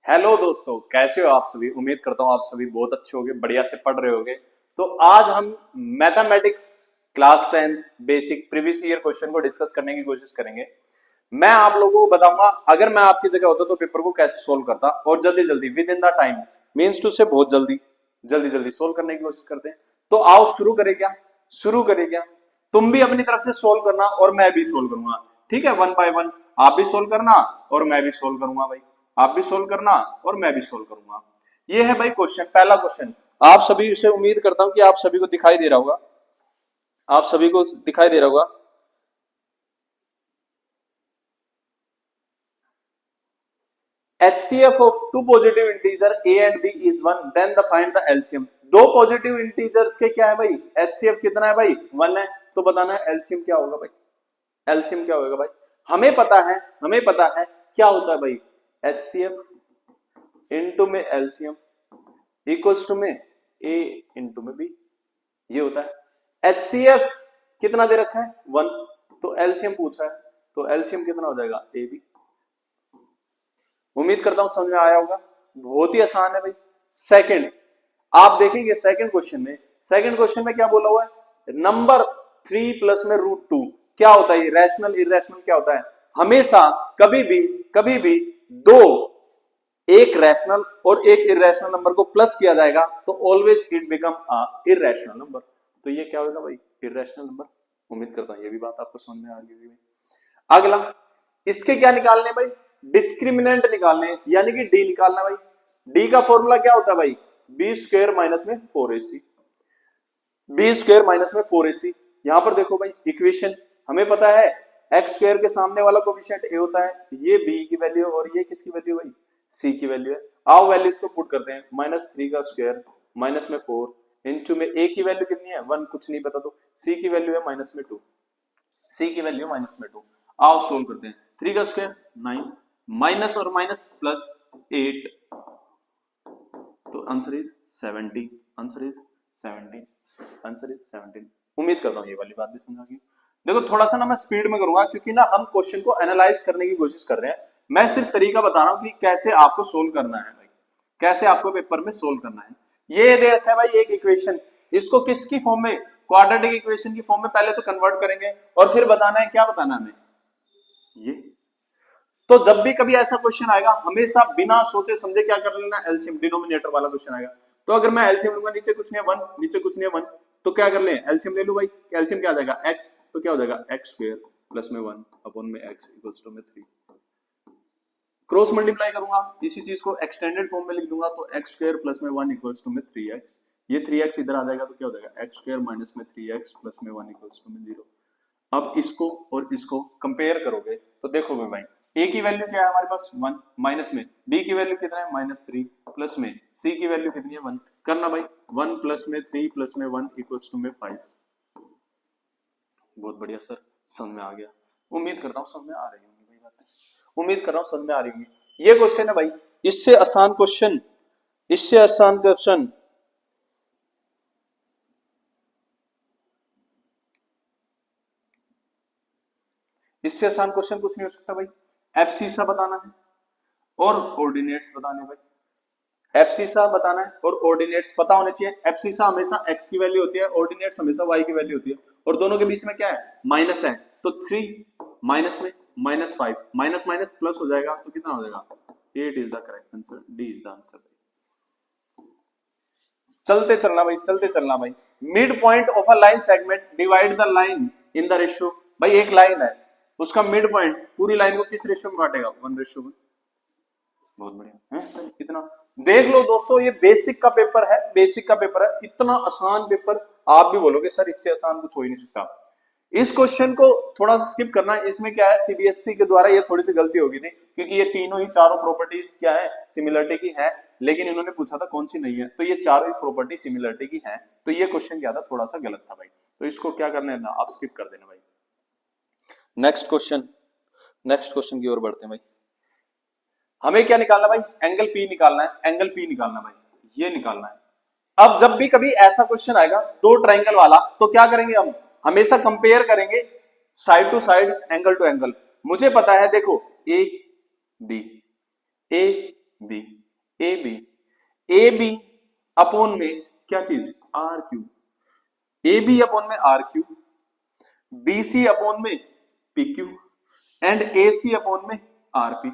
Hello दोस्तों, कैसे हो आप सभी। उम्मीद करता हूँ आप सभी बहुत अच्छे होंगे, बढ़िया से पढ़ रहे होंगे। तो आज हम mathematics class 10 basic previous year question को डिस्कस करने की कोशिश करेंगे। मैं आप लोगों को बताऊंगा अगर मैं आपकी जगह होता तो पेपर को कैसे सोल्व करता, और जल्दी जल्दी within the time means to say बहुत जल्दी जल्दी जल्दी सोल्व करने की कोशिश करते हैं। तो आओ शुरू करें क्या। शुरू करें क्या। तुम भी अपनी तरफ से सोल्व करना और मैं भी सोल्व करूंगा। ठीक है, वन बाय वन आप भी सोल्व करना और मैं भी सोल्व करूंगा भाई। आप भी सोल्व करना और मैं भी सोल्व करूंगा। ये है भाई क्वेश्चन, पहला क्वेश्चन। आप सभी से उम्मीद करता हूं कि आप सभी को दिखाई दे रहा होगा। आप सभी को दिखाई दे रहा होगा। HCF of two positive integer a and b is 1, then the find the LCM। दो पॉजिटिव इंटीजर्स के क्या है भाई, HCF कितना है भाई, 1 है। तो बताना है LCM क्या होगा भाई। LCM क्या होगा भाई, हमें पता है क्या होता है भाई। HCF इनटू में LCM इक्वल्स टू में A इनटू में B, ये होता है। HCF कितना दे रखा है, 1। तो LCM पूछा है, तो LCM कितना हो जाएगा, AB। उम्मीद करता हूं समझ में आया होगा। बहुत ही आसान है भाई। सेकंड, आप देखेंगे सेकंड क्वेश्चन में क्या बोला हुआ है, नंबर 3 प्लस में √2 क्या होता है, रैशनल इरेशनल क्या होता है। हमेशा कभी भी दो, एक रैशनल और एक इरेशनल नंबर को प्लस किया जाएगा तो always it become a irrational number. तो ये क्या होगा भाई, इरेशनल नंबर। उम्मीद करता हूं ये भी बात आपको समझ में आ गई होगी। अगला, इसके क्या निकालने भाई, डिस्क्रिमिनेंट निकालने, यानी कि डी निकालना भाई। डी का फॉर्मूला क्या होता है भाई, बी स्क्वायर माइनस में 4ac। बी स्क्वायर माइनस में 4ac। यहां पर देखो भाई इक्वेशन हमें पता है, एक्स स्क्वायर के सामने वाला कोफिशिएंट ए होता है, ये बी की वैल्यू है और ये किसकी वैल्यू भाई, सी की वैल्यू है। आओ वैल्यूज को पुट करते हैं, -3 का स्क्वायर माइनस में 4 इनटू में ए की वैल्यू कितनी है 1, कुछ नहीं पता, तो सी की वैल्यू है -2, सी की वैल्यू -2। आओ सोल्व करते हैं। 3 का स्क्वायर 9, माइनस और माइनस प्लस 8, तो answer is 17। Answer is 17। Answer is 17। उम्मीद करता हूं ये वाली बात भी समझ आ गई। देखो थोड़ा सा ना मैं स्पीड में करूंगा क्योंकि ना हम क्वेश्चन को एनालाइज करने की कोशिश कर रहे हैं। मैं सिर्फ तरीका बता रहा हूं कि कैसे आपको सोल्व करना है भाई, कैसे आपको पेपर में सोल्व करना है। ये दे रखा है भाई एक इक्वेशन, इसको किसकी फॉर्म में, क्वाड्रेटिक इक्वेशन की फॉर्म में पहले तो कन्वर्ट करेंगे और फिर बताना है, क्या बताना है हमें ये। तो जब भी कभी ऐसा क्वेश्चन आएगा हमेशा बिना सोचे समझे क्या कर लेना, एलसीएम डिनोमिनेटर वाला क्वेश्चन आएगा। तो अगर मैं एलसीएम लूंगा, नीचे कुछ नहीं है 1, नीचे कुछ नहीं है 1, तो क्या कर ले, एलसीएम ले लूं भाई। एलसीएम क्या आ जाएगा, x, तो क्या हो जाएगा x स्क्वायर प्लस में 1 अपॉन में x इक्वल्स टू में 3। क्रॉस मल्टीप्लाई करूंगा, इसी चीज को एक्सटेंडेड फॉर्म में लिख दूंगा, तो x स्क्वायर प्लस में 1 इक्वल्स टू में 3x। ये 3x इधर आ जाएगा तो क्या हो जाएगा x स्क्वायर माइनस में 3x प्लस में 1 इक्वल्स टू में 0। अब इसको और इसको कंपेयर करोगे तो देखोगे भाई a की वैल्यू क्या है हमारे पास 1, माइनस में b की वैल्यू कितना है -3, प्लस में c की वैल्यू कितनी है 1। करना भाई 1 प्लस में 3 प्लस में 1 इक्वल्स टू में 5। बहुत बढ़िया सर, समझ में आ गया। उम्मीद करता हूँ समझ में आ रही होंगी भाई बातें, उम्मीद कर रहा हूँ समझ में आ रही होंगी। ये क्वेश्चन है भाई, इससे आसान क्वेश्चन, इससे आसान क्वेश्चन इससे आसान क्वेश्चन कुछ नहीं हो सकता भाई। एब्सिसा बताना है और ऑर्डिनेट्स बताने भाई। एब्सिसा बताना है और ऑर्डिनेट्स पता होने चाहिए। एब्सिसा हमेशा x की वैल्यू होती है, ऑर्डिनेट्स हमेशा y की वैल्यू होती है, और दोनों के बीच में क्या है, माइनस है। तो 3 माइनस में -5, माइनस माइनस प्लस हो जाएगा तो कितना हो जाएगा 8 is the correct answer, D is the answer. चलते चलना भाई, चलते चलना भाई। Mid point of a line segment divide the line in the ratio. भाई एक लाइन है, उसका मिड पॉइंट पूरी लाइन को किस रेशियो में काटेगा, 1:1। बहुत बढ़िया है इतना। देख लो दोस्तों, ये बेसिक का पेपर है, बेसिक का पेपर है, इतना आसान पेपर। आप भी बोलोगे सर इससे आसान कुछ हो ही नहीं सकता। इस क्वेश्चन को थोड़ा सा स्किप करना। इसमें क्या है, सीबीएसई के द्वारा ये थोड़ी सी गलती होगी थी, क्योंकि ये तीनों ही चारों प्रॉपर्टीज क्या है, सिमिलरिटी की है, लेकिन इन्होंने पूछा था कौन सी नहीं है, तो ये चारों ही प्रॉपर्टी सिमिलरिटी की है। तो ये क्वेश्चन क्या था, थोड़ा सा गलत था भाई, तो इसको क्या करना है ना, आप स्किप कर देना भाई। नेक्स्ट क्वेश्चन की ओर बढ़ते हैं भाई। हमें क्या निकालना भाई, एंगल पी निकालना है, एंगल पी निकालना भाई, ये निकालना है। अब जब भी कभी ऐसा क्वेश्चन आएगा दो ट्रायंगल वाला, तो क्या करेंगे हम, हमेशा कंपेयर करेंगे side to side, angle to angle. मुझे पता है देखो, A B B, A B, A B upon में क्या चीज, R Q, A B upon में R Q, B C upon में P Q and A C upon में आर पी।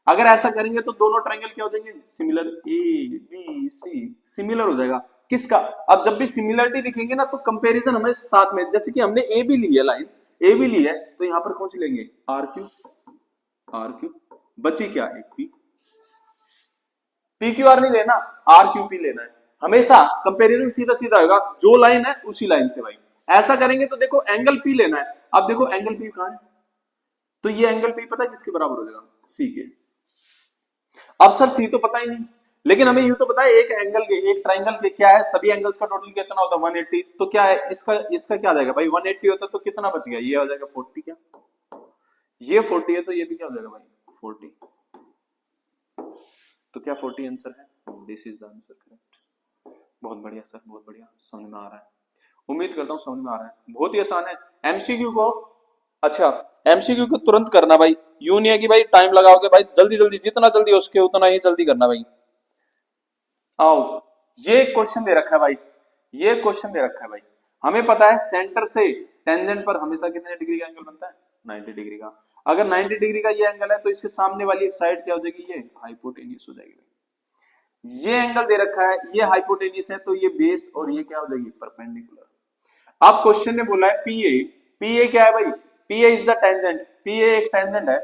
अगर ऐसा करेंगे तो दोनों ट्रायंगल क्या हो जाएंगे, similar, A B C similar हो जाएगा। किसका, अब जब भी सिमिलरिटी लिखेंगे ना तो कंपैरिजन हमें साथ में, जैसे कि हमने ए भी ली है, लाइन ए भी ली है, तो यहां पर कौन सी लेंगे, आर क्यू, आर क्यू, बची क्या, एक पी, पी क्यू आर नहीं लेना, आर क्यू पी लेना है। हमेशा कंपैरिजन सीधा सीधा होगा, जो लाइन है उसी लाइन से भाई। ऐसा करेंगे तो देखो एंगल पी लेना है, अब देखो एंगल पी कहां है, तो ये एंगल पी पता है किसके बराबर हो जाएगा, सी के। अब सर सी तो पता ही नहीं, लेकिन हमें यूं तो पता है एक एंगल के, एक ट्राइंगल के क्या है, सभी एंगल्स का टोटल कितना होता है 180, तो क्या है इसका, इसका क्या आ जाएगा भाई, 180 होता तो कितना बच गया, ये हो जाएगा 40, क्या ये 40 है तो ये भी क्या हो जाएगा भाई 40, तो क्या 40 आंसर है, this is the answer correct. बहुत बढ़िया सर, बहुत बढ़िया, समझ में आ रहा है, उम्मीद करता हूं समझ में आ रहा है, बहुत ही आसान है। एमसीक्यू को, अच्छा एमसीक्यू को तुरंत करना भाई, यूं नहीं है कि भाई टाइम लगाओगे भाई, जल्दी जल्दी जितना जल्दी हो सके उतना ही जल्दी करना भाई। आओ, ये क्वेश्चन दे रखा है भाई, ये क्वेश्चन दे रखा है भाई, हमें पता है सेंटर से टेंजेंट पर हमेशा कितने डिग्री का एंगल बनता है, 90 डिग्री का। अगर 90 डिग्री का ये एंगल है तो इसके सामने वाली एक साइड क्या हो जाएगी, ये हाइपोटेनियस हो जाएगी भाई। ये एंगल दे रखा है, ये हाइपोटेनियस है, तो ये बेस और ये क्या हो जाएगी, परपेंडिकुलर। अब क्वेश्चन ने बोला है पी ए, पी ए क्या है भाई, P A is the tangent, P A एक टेंजेंट है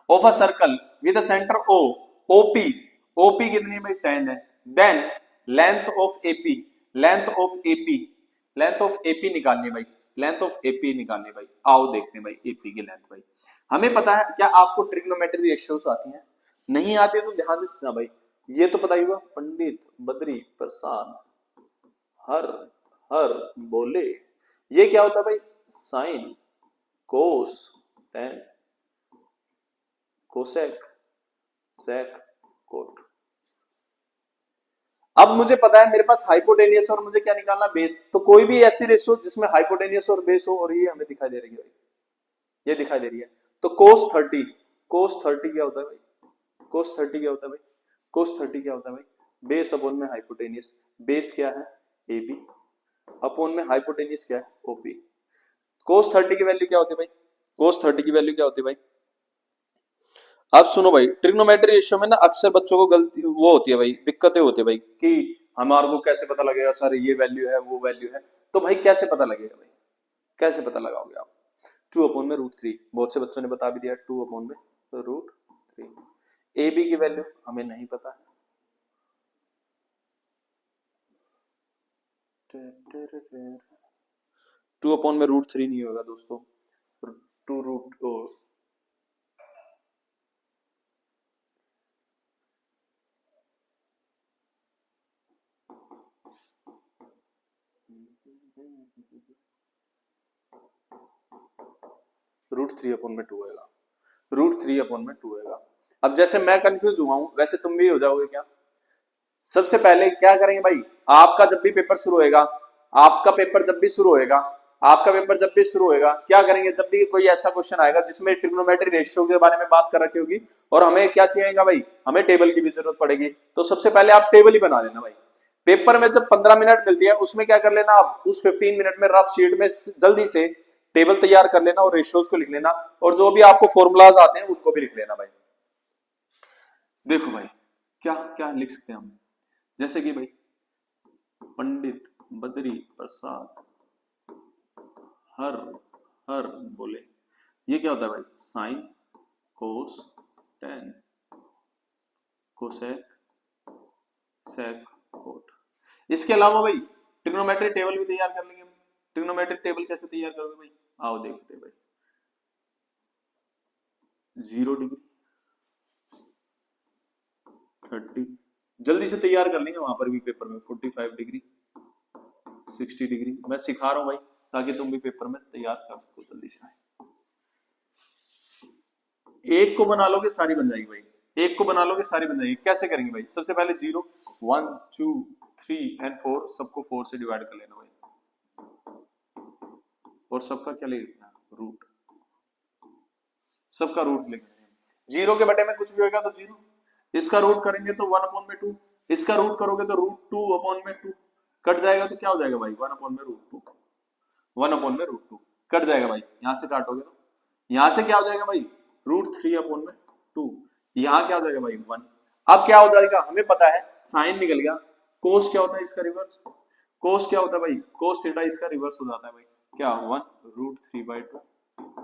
of a circle with a centre O, OP, OP कितनी है भाई 10 है, then length of AP, length of AP, length of AP निकालनी है भाई, लेंथ ऑफ एपी निकालनी है भाई। आओ देखते हैं भाई एपी की लेंथ भाई। हमें पता है, क्या आपको ट्रिग्नोमेट्री रेशियोस आती हैं, नहीं आती है तो ध्यान से सुनना भाई, ये तो पता ही होगा, पंडित बद्री प्रसाद हर हर बोले, ये क्या होता है भाई, sine cos tan cosec sec cot. अब मुझे पता है मेरे पास हाइपोटेनियस और मुझे क्या निकालना, बेस, तो कोई भी ऐसी रेशियो जिसमें हाइपोटेनियस और बेस हो, और ये हमें दिखाई दे रही है, ये दिखाई दे रही है, तो कोस 30, कोस 30 क्या होता है भाई, कोस 30 क्या होता है भाई, कोस 30 क्या होता है भाई, बेस अपॉन में हाइपोटेनियस, बेस क्या है ए बी, अपॉन में हाइपोटेनियस क्या है ओपी। कोस 30 की वैल्यू क्या होती है भाई, कोस 30 की वैल्यू क्या होती है भाई। अब सुनो भाई, ट्रिग्नोमेट्री रेशियो में ना अक्सर बच्चों को गलती वो होती है भाई, दिक्कतें होती है भाई, कि हमारे को कैसे पता लगेगा सर ये वैल्यू है वो वैल्यू है, तो भाई कैसे पता लगेगा भाई, कैसे पता लगाओगे आप, 2 अपॉन में √3, बहुत से बच्चों ने बता भी दिया 2 अपॉन में √3। ए बी की वैल्यू हमें नहीं पता है, 2 अपॉन में √3 नहीं होगा दोस्तों, 2 रूट √3 अपॉन में 2 आएगा, √3 अपॉन में 2 आएगा। अब जैसे मैं कंफ्यूज हुआ हूं वैसे तुम भी हो जाओगे क्या। सबसे पहले क्या करेंगे भाई, आपका जब भी पेपर शुरू होएगा, आपका पेपर जब भी शुरू होएगा, आपका पेपर जब भी शुरू होएगा, क्या करेंगे, जब भी कोई ऐसा क्वेश्चन आएगा जिसमें ट्रिग्नोमेट्री रेशियो के बारे में बात कर रखी होगी और हमें क्या चाहिएगा भाई, हमें टेबल की भी जरूरत पड़ेगी, तो सबसे पहले आप टेबल ही बना लेना भाई। पेपर में जब 15 मिनट मिलती है उसमें क्या कर लेना, आप उस 15 मिनट में रफ शीट में जल्दी से टेबल तैयार कर लेना और रेशियोज को लिख लेना, और जो भी आपको फॉर्मूलाज आते हैं उनको भी लिख लेना भाई। देखो भाई क्या क्या लिख सकते हैं हम, जैसे कि भाई पंडित बद्री प्रसाद हर हर बोले, ये क्या होता है भाई, sine cos tan cosec sec cot. इसके अलावा भाई ट्रिग्नोमेट्री टेबल भी तैयार कर लेंगे हम। ट्रिग्नोमेट्री टेबल कैसे तैयार करोगे भाई, आओ देखते हैं भाई। 0 डिग्री 30, जल्दी से तैयार कर लेंगे, वहां पर भी पेपर में 45 डिग्री 60 डिग्री, मैं सिखा रहा हूं भाई ताकि तुम भी पेपर में तैयार कर सको जल्दी से। एक को बना लोगे सारी बन जाएगी भाई, एक को बना लोगे सारी बन जाएगी। कैसे करेंगे भाई, सबसे पहले 0 1 2 3 एंड 4 सबको 4 से डिवाइड कर लेना भाई, और सबका क्या लिखना, रूट, सबका रूट लिखना है। 0 के बटे में कुछ भी होगा तो 0, इसका रूट करेंगे तो 1/2, इसका रूट करोगे तो √2/2 कट जाएगा तो क्या हो जाएगा भाई 1/√2, 1/√2 कट जाएगा भाई, यहां से काटोगे तो यहां से क्या हो जाएगा भाई √3/2, यहां क्या हो जाएगा भाई 1। अब क्या हो जाएगा हमें पता है साइन निकल गया, कोस क्या होता है इसका रिवर्स, कोस क्या होता है भाई कोस थीटा इसका रिवर्स हो जाता है भाई क्या 1√3/2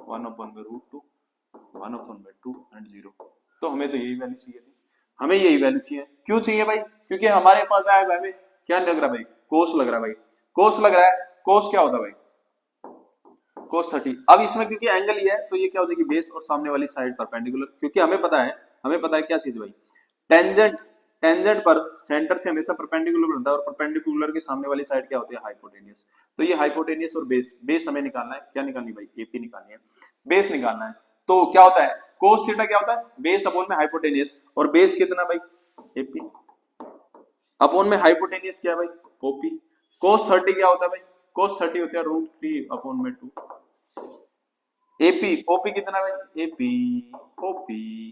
1/√2 1/2 एंड 0। तो हमें तो यही वैल्यू चाहिए थी, हमें यही वैल्यू चाहिए, क्यों चाहिए भाई क्योंकि हमारे पास है भाई क्या लग रहा है भाई कोस लग रहा है भाई, कोस लग रहा है, कोस क्या होता है भाई cos 30। अब इसमें क्योंकि एंगल ये है तो ये क्या हो जाएगी बेस और सामने वाली साइड परपेंडिकुलर, क्योंकि हमें पता है क्या चीज भाई टेंजेंट, टेंजेंट पर सेंटर से हमेशा परपेंडिकुलर बनता है और परपेंडिकुलर के सामने वाली साइड क्या होती है हाइपोटेनियस। तो ये हाइपोटेनियस और बेस, बेस हमें निकालना है, क्या निकालनी भाई एपी निकालनी है, बेस निकालना है। तो क्या होता है cos थीटा क्या होता है बेस अपॉन में हाइपोटेनियस, और बेस कितना भाई एपी अपॉन में हाइपोटेनियस क्या भाई ओपी। cos 30 क्या होता है भाई cos 30 होता है √3/2 एपी, ओपी कितना भाई एपी ओपी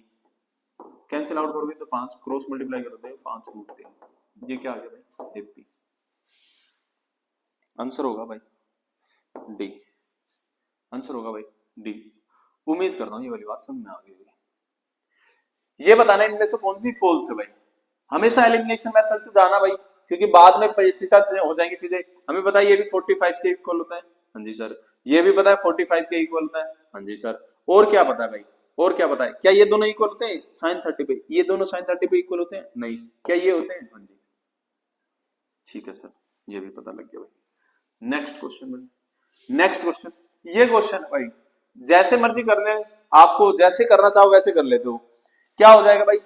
कैंसिल आउट करोगे तो 5 क्रॉस मल्टीप्लाई करोगे 5√3, ये क्या आ गया भाई एपी, आंसर होगा भाई डी, आंसर होगा भाई डी। उम्मीद करता हूं ये वाली बात समझ में आ गई होगी। ये बताना इनमें से कौन सी फॉल्स है भाई, हमेशा एलिमिनेशन मेथड से जाना भाई, क्योंकि बाद में परिचिता हो जाएंगी चीजें। हमें पता है ये भी 45 के इक्वल होता है, हाँ जी सर। ये भी पता है 45 के इक्वल होता है, हाँ जी सर। और क्या पता है भाई, और क्या पता है, क्या ये दोनों इक्वल होते हैं sin 30 पे, ये दोनों sin 30 पे इक्वल होते हैं नहीं, क्या ये होते हैं, हाँ जी ठीक है सर, ये भी पता लग गया भाई। नेक्स्ट क्वेश्चन भाई, नेक्स्ट क्वेश्चन, ये क्वेश्चन भाई जैसे मर्जी कर ले, आपको जैसे करना चाहो वैसे कर लेते हो। क्या हो जाएगा भाई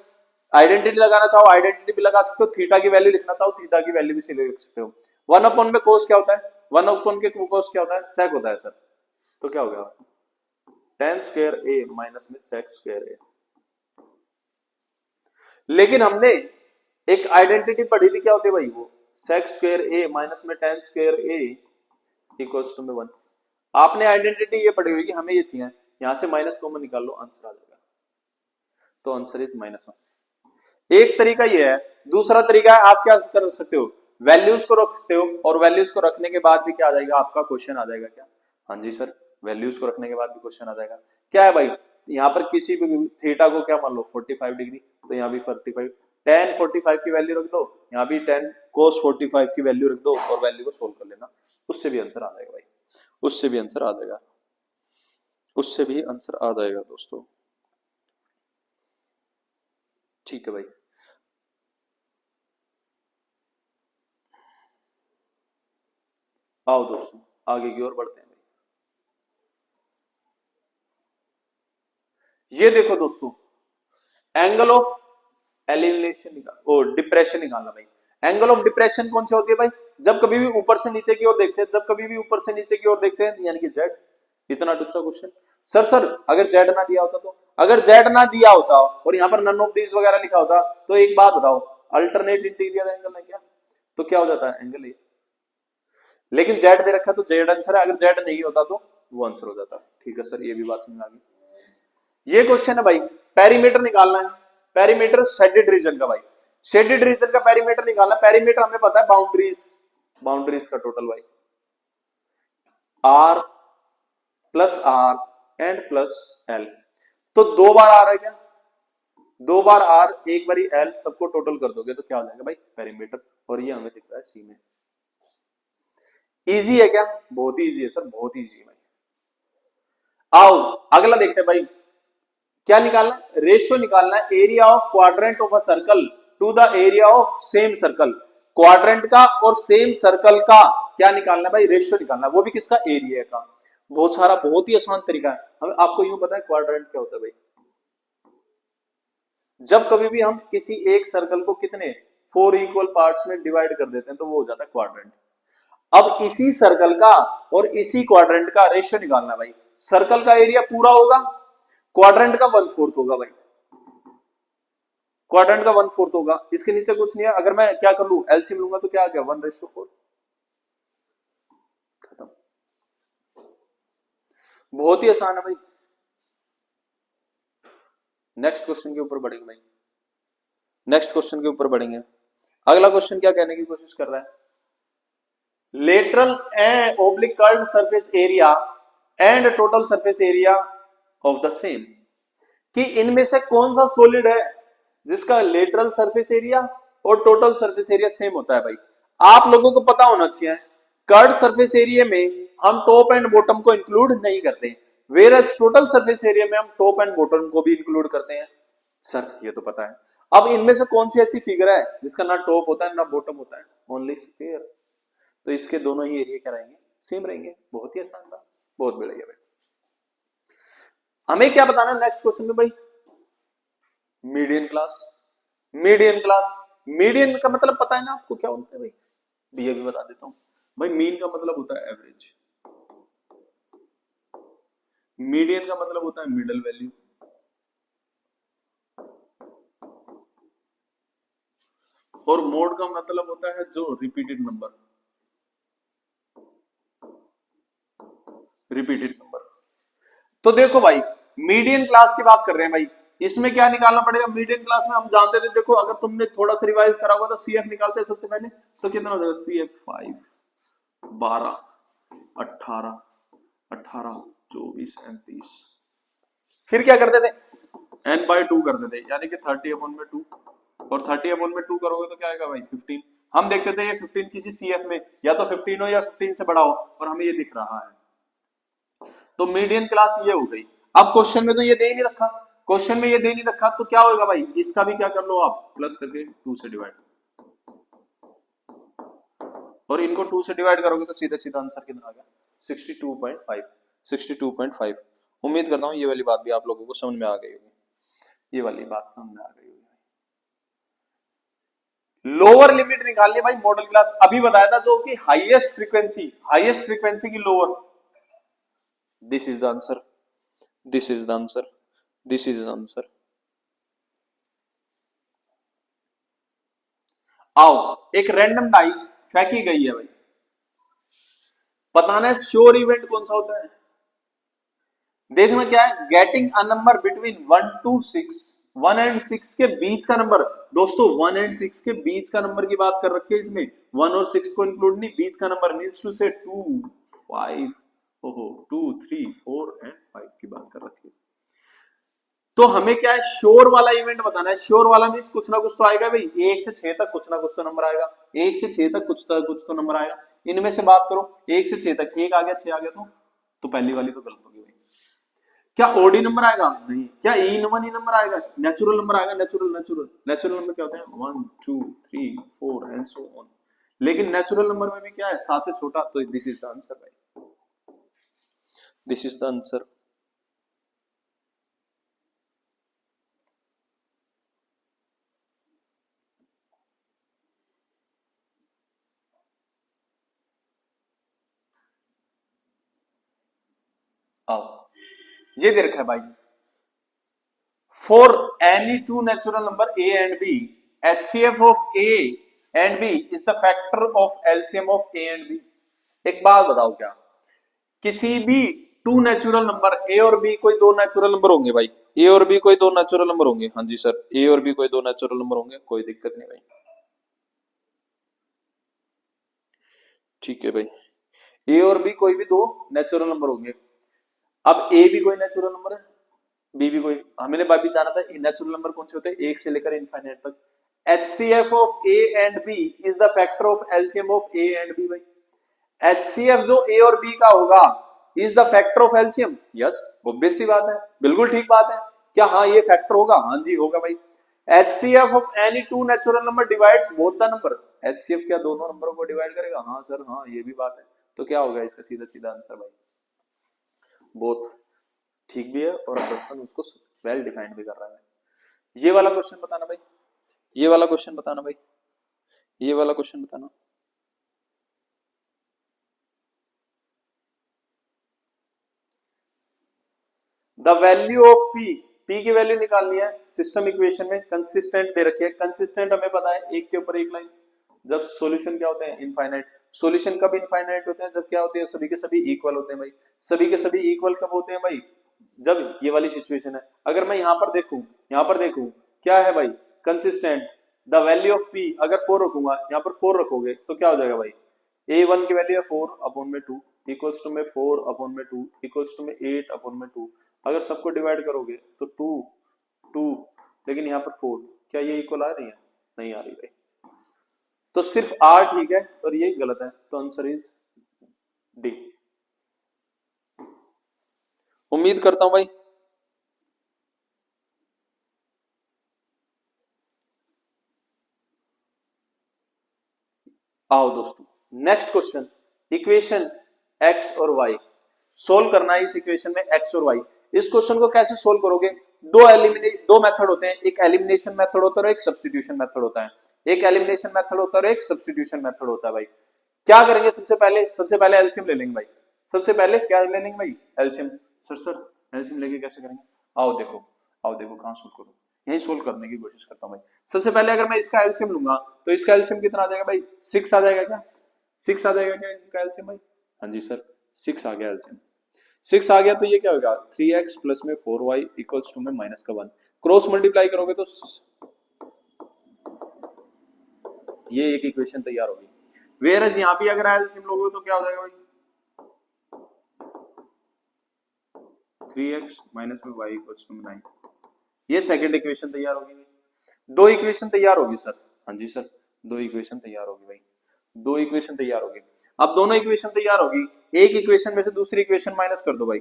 आइडेंटिटी लगाना चाहो आइडेंटिटी भी लगा सकते हो, थीटा की वैल्यू लिखना चाहो थीटा की वैल्यू भी लिख सकते हो। 1/, में कोस क्या होता है 1/, के कोस क्या होता है सेक होता है सर। तो क्या हो गया tan स्क्वायर ए माइनस में sec स्क्वायर ए। लेकिन हमने एक आइडेंटिटी पढ़ी थी क्या होती है भाई वो sec स्क्वायर ए माइनस में tan square A equals to में 1। आपने आइडेंटिटी ये पढ़ी हुई कि हमें ये चाहिए, यहां से माइनस कॉमन निकाल लो आंसर आ जाएगा, तो आंसर इज -1। एक तरीका ये है, दूसरा तरीका है आप क्या कर सकते हो वैल्यूज को रख सकते हो, और वैल्यूज को रखने के बाद भी क्या आ जाएगा आपका क्वेश्चन आ जाएगा क्या, हाँ जी सर वैल्यूज को रखने के बाद भी क्वेश्चन आ जाएगा। क्या है भाई यहाँ पर किसी भी थीटा को क्या मान लो 45 डिग्री, तो यहाँ भी 45 tan 45 की वैल्यू रख दो, यहाँ भी tan cos 45 की वैल्यू रख दो और वैल्यू को सोल्व कर लेना, उससे भी आंसर आ जाएगा भाई, उससे भी आंसर आ जाएगा, उससे भी आंसर आ जाएगा दोस्तों। ठीक है भाई, आओ दोस्तों आगे की ओर बढ़ते हैं भाई। ये देखो दोस्तों एंगल ऑफ एलिमिनेशन निकाल और डिप्रेशन निकालना भाई। एंगल ऑफ डिप्रेशन कौन सी होती है भाई जब कभी भी ऊपर से नीचे की ओर देखते हैं, जब कभी भी ऊपर से नीचे की ओर देखते हैं यानी कि जेड। इतना टुच्चा क्वेश्चन सर अगर जेड ना दिया होता तो, अगर जेड ना दिया होता और यहाँ पर नन ऑफ दीज वगैरह लिखा होता तो एक बात बताओ अल्टरनेट इंटीरियर एंगल है क्या, तो क्या हो जाता है एंगल ये, लेकिन जेड दे रखा है तो जेड आंसर है, अगर जेड नहीं होता तो वो आंसर हो जाता। ठीक है सर ये भी बात समझ आ गई। ये क्वेश्चन है भाई पेरीमीटर निकालना है, पेरीमीटर शेडेड रीजन का भाई, शेडेड रीजन का पेरीमीटर निकालना, पेरीमीटर हमें पता है बाउंड्रीज, बाउंड्रीज का टोटल भाई R plus R and plus L, तो 2 बार आर है क्या, 2 बार आर एक बारी एल, सबको टोटल कर दोगे तो क्या हो जाएगा भाई पेरीमीटर, और ये हमें दिख रहा है सी में। इजी है क्या, बहुत ही इजी है सर, बहुत ही इजी है भाई। आओ अगला देखते हैं भाई, क्या निकालना है रेशियो निकालना है area of quadrant of a circle to the area of same circle, quadrant का और सेम सर्कल का क्या निकालना है भाई रेशियो निकालना है, वो भी किसका एरिया का। बहुत सारा बहुत ही आसान तरीका है, हमें आपको यूं पता है क्वाड्रेंट क्या होता है भाई, जब कभी भी हम किसी एक सर्कल को कितने 4 इक्वल पार्ट्स में डिवाइड कर देते हैं तो वो हो जाता है क्वाड्रेंट। अब इसी सर्कल का और इसी क्वाड्रेंट का रेशियो निकालना भाई, सर्कल का एरिया पूरा होगा, क्वाड्रेंट का 1/4 होगा भाई, क्वाड्रेंट का 1/4 होगा, इसके नीचे कुछ नहीं है। अगर मैं क्या कर लू एलसीएम लूंगा तो क्या आ गया 1/4, खत्म। बहुत ही आसान है भाई। नेक्स्ट क्वेश्चन के ऊपर बढ़ेंगे भाई। नेक्स्ट क्वेश्चन के ऊपर बढ़ेंगे। अगला क्वेश्चन क्या कहने की कोशिश कर रहा है, lateral and oblique curve surface area and total surface area of the same, कि इनमें से कौन सा सॉलिड है जिसका लेटरल सरफेस एरिया और टोटल सरफेस एरिया सेम होता है। भाई आप लोगों को पता होना चाहिए कर्व सरफेस एरिया में हम टॉप एंड बॉटम को इंक्लूड नहीं करते, वेरएज टोटल सरफेस एरिया में हम टॉप एंड बॉटम को भी इंक्लूड करते हैं। सर ये तो पता है, अब इनमें से कौन सी ऐसी फिगर है जिसका ना टॉप होता है ना बॉटम होता है, ओनली स्फीयर, तो इसके दोनों ही एरिया क्या रहेंगे, सेम रहेंगे। बहुत ही आसान था, बहुत बढ़िया भाई। हमें क्या बताना है नेक्स्ट क्वेश्चन में भाई, median class. Median class, median का मतलब पता है ना आपको क्या होता है भाई, भी अभी बता देता हूं भाई। मीन का मतलब होता है एवरेज, मीडियन का मतलब होता है मिडल वैल्यू, और मोड का मतलब होता है जो रिपीटेड नंबर, रिपीटेड नंबर। तो देखो भाई मीडियन क्लास की बात कर रहे हैं भाई, इसमें क्या निकालना पड़ेगा, मीडियन क्लास में हम जानते थे, देखो अगर तुमने थोड़ा सा रिवाइज करा होगा तो सीएफ निकालते हैं सबसे पहले, तो कितना हो जाएगा सीएफ 5 12 18 18 24 30, फिर क्या करते थे n/2 करते थे, यानी कि 30/2, और 30/2 करोगे तो क्या आएगा भाई 15। हम देखते थे ये 15 किसी सीएफ में या तो 15 हो या 15 से बड़ा हो, और हमें ये दिख रहा है, तो मीडियन क्लास ये हो गई। अब क्वेश्चन में तो ये दे ही नहीं रखा, क्वेश्चन में ये दे नहीं रखा, तो क्या होगा भाई, इसका भी क्या कर लो आप, प्लस करके 2 से डिवाइड, और इनको 2 से डिवाइड करोगे तो सीधा सीधा आंसर कितना आ गया 62.5, 62.5। उम्मीद करता हूं ये वाली बात भी आप लोगों को समझ में आ गई होगी, ये वाली बात समझ में आ गई होगी। लोअर लिमिट निकालनी भाई मॉडल क्लास, अभी बताया था जो कि हाईएस्ट फ्रीक्वेंसी की lower, this is the answer, this is the answer, this is the answer. आओ एक रैंडम डाई फेंकी गई है भाई, बताना है श्योर इवेंट कौन सा होता है, देखना क्या है, getting a number between 1 to 6, 1 and 6 के बीच का नंबर। दोस्तों 1 and 6 के बीच का नंबर की बात कर रखी है इसमें, 1 और 6 को इंक्लूड नहीं, बीच का नंबर मींस टू से 2 5, ओहो 2 3 4 एंड 5 की बात कर रखी है। तो हमें क्या है श्योर वाला इवेंट बताना है, श्योर वाला मींस कुछ ना कुछ तो आएगा भाई, 1 से 6 तक कुछ ना कुछ तो नंबर आएगा, 1 से 6 तक कुछ तो नंबर आएगा। इनमें से बात करो 1 से 6 तक, 1 आ गया 6 आ गया, तो पहली वाली तो गलत होगी भाई। क्या ओडी नंबर आएगा, नहीं। क्या वन ही नंबर आएगा, नेचुरल नंबर आएगा, नेचुरल नंबर क्या होते हैं 1 2 3 4 एंड सो ऑन, लेकिन नेचुरल नंबर में भी क्या है 7 से छोटा, तो दिस इज द आंसर भाई, दिस इज द आंसर। आओ ये दे रखा है भाई, for any two natural number a and b, HCF of a and b is the factor of LCM of a and b। एक बात बताओ, क्या किसी भी टू नेचुरल नंबर a और b कोई दो नेचुरल नंबर होंगे भाई, a और b कोई दो नेचुरल नंबर होंगे, हाँ जी सर a और b कोई दो नेचुरल नंबर होंगे, कोई दिक्कत नहीं भाई, ठीक है भाई, a और b कोई भी दो नेचुरल नंबर होंगे। अब a भी कोई नेचुरल नंबर है, बी भी कोई, हमने भी जाना था नेचुरल नंबर कौन से होते हैं, एक से लेकर इनफाइनाइट तक। HCF of A and B is the factor of LCM of A and B भाई, HCF जो ए और बी का होगा is the factor of LCM, yes obvious सी बात है, बिल्कुल ठीक बात है। क्या हाँ ये फैक्टर होगा, हाँ जी होगा भाई। HCF of any two natural number divides both the number, HCF क्या दोनों नंबरों को डिवाइड करेगा, हाँ सर हाँ ये भी बात है, तो क्या होगा इसका सीधा सीधा आंसर भाई, बोथ, ठीक भी है और असर्शन उसको वेल डिफाइंड भी कर रहा है। ये वाला क्वेश्चन बताना भाई, ये वाला क्वेश्चन बताना भाई, ये वाला क्वेश्चन बताना। The value of P, P की वैल्यू निकालनी है सिस्टम इक्वेशन में, कंसिस्टेंट दे रखी है, कंसिस्टेंट हमें पता है एक के ऊपर एक लाइन, जब सॉल्यूशन क्या होते हैं इनफाइनाइट, सॉल्यूशन कब इनफाइनाइट होते हैं, जब क्या होते हैं सभी के सभी इक्वल होते हैं भाई, सभी के सभी इक्वल कब होते हैं भाई, जब ये वाली सिचुएशन है। अगर मैं यहां पर देखूं क्या है भाई consistent, the value of P, अगर 4 रखूंगा यहाँ पर 4 रखोगे तो क्या हो जाएगा भाई, a1 की वैल्यू है 4 अपॉन में 2 इक्वल्स टू में 4 अपॉन में 2 इक्वल्स टू में 8 अपॉन में 2। अगर सबको डिवाइड करोगे तो 2 2, लेकिन यहाँ पर 4, क्या ये इक्वल आ रही है? नहीं आ रही भाई, तो सिर्फ r ठीक है और ये गलत है, तो आंसर इज डी। उम्मीद करता हूं भाई आओ दोस्तों नेक्स्ट क्वेश्चन, इक्वेशन x और y सोल्व करना है। इस इक्वेशन में x और y, इस क्वेश्चन को कैसे सोल्व करोगे? दो मेथड होते हैं, एक एलिमिनेशन मेथड होता है और एक सब्स्टिट्यूशन मेथड होता है। एक एलिमिनेशन मेथड होता है और एक सब्स्टिट्यूशन मेथड होता है भाई। क्या करेंगे? सबसे पहले एलसीएम ले लेंगे भाई। सबसे पहले क्या ले लेंगे भाई? एलसीएम। सर एलसीएम लेके कैसे करेंगे? आओ देखो कहां सोल्व करूं, यही सोल्व करने की कोशिश करता हूं भाई। सबसे पहले अगर मैं इसका एलसीएम लूंगा तो इसका एलसीएम कितना आ जाएगा भाई? 6 आ जाएगा क्या? 6 आ जाएगा क्या इनका एलसीएम भाई? हाँ जी सर 6 आ गया एलसीएम। 6 आ गया तो ये क्या होगा? 3x प्लस में 4y इक्वल्स टू में माइनस का 1। क्रॉस मल्टीप्लाई करोगे तो ये एक इक्वेशन तैयार होगी। वेयर यहां भी अगर एलसीएम लोगे तो क्या हो जाएगा भाई? 3x माइनस में y इक्वल्स टू में 9। ये सेकंड इक्वेशन तैयार होगी भाई। दो इक्वेशन तैयार होगी सर। हाँ जी सर दो इक्वेशन तैयार होगी भाई, दो इक्वेशन तैयार होगी। अब दोनों इक्वेशन तैयार होगी, एक इक्वेशन में से दूसरी इक्वेशन माइनस कर दो भाई।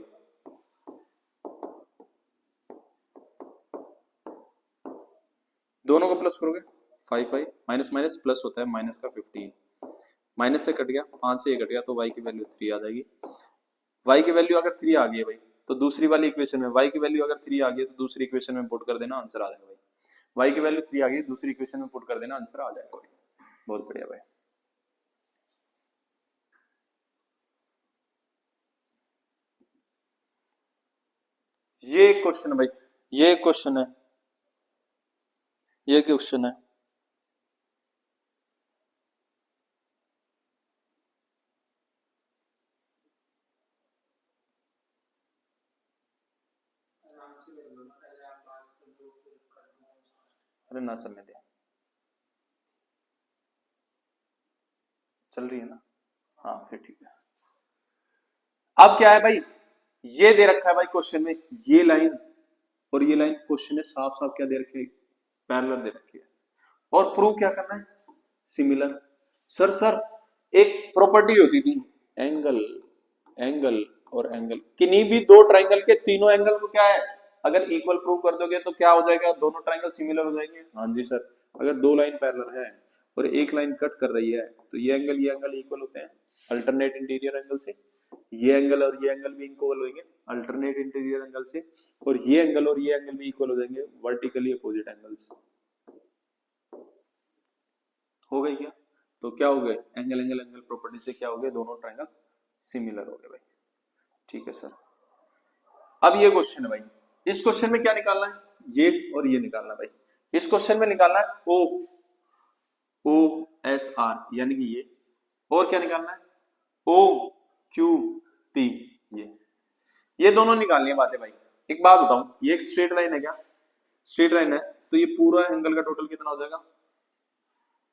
दोनों को प्लस करोगे 5 5 माइनस माइनस प्लस होता है माइनस का 15, माइनस से कट गया 5 से ये कट गया तो y की वैल्यू 3 आ जाएगी। y की वैल्यू अगर 3 आ गई है भाई तो दूसरी वाली इक्वेशन में y की वैल्यू अगर 3 आ गई है तो दूसरी इक्वेशन में पुट कर देना, आंसर आ जाएगा भाई। y की वैल्यू 3 आ गई, दूसरी इक्वेशन में पुट कर देना, आंसर आ जाएगा भाई। बहुत बढ़िया भाई। ये क्वेश्चन है भाई, ये क्वेश्चन है, ये क्वेश्चन है। अरे ना चलने दे, चल रही है ना? हाँ फिर ठीक है। अब क्या है भाई, ये दे रखा है भाई क्वेश्चन में, ये लाइन और ये लाइन क्वेश्चन में साफ साफ क्या दे रखी है? पैरेलल दे रखी है। और प्रूव क्या करना है? सिमिलर। सर एक प्रॉपर्टी होती थी, एंगल एंगल और एंगल, किन्हीं भी दो ट्राइंगल के तीनों एंगल को क्या है, अगर इक्वल प्रूव कर दोगे तो क्या हो जाएगा? दोनों ट्राइंगल सिमिलर हो जाएंगे। हाँ जी सर, अगर दो लाइन पैरेलल है और एक लाइन कट कर रही है तो ये एंगल इक्वल होते हैं अल्टरनेट इंटीरियर एंगल से। ये एंगल और ये एंगल भी इक्वल होंगे अल्टरनेट इंटीरियर एंगल से, और ये एंगल और ये एंगल भी इक्वल हो जाएंगे वर्टिकली अपोजिट एंगल से। हो गई क्या? तो क्या हो गए? एंगल एंगल एंगल प्रॉपर्टी से क्या हो गए? दोनों ट्राइंगल सिमिलर हो गए भाई। ठीक है सर। अब ये क्वेश्चन है भाई, इस क्वेश्चन में क्या निकालना है? ये और ये निकालना है भाई। इस क्वेश्चन में निकालना है ओ ओ एस आर यानी कि ये, और क्या निकालना है? ओ क्यू पी, ये दोनों निकालनी है बातें भाई। एक बात बताऊं, ये एक स्ट्रेट लाइन है क्या? स्ट्रेट लाइन है तो ये पूरा एंगल का टोटल कितना हो जाएगा?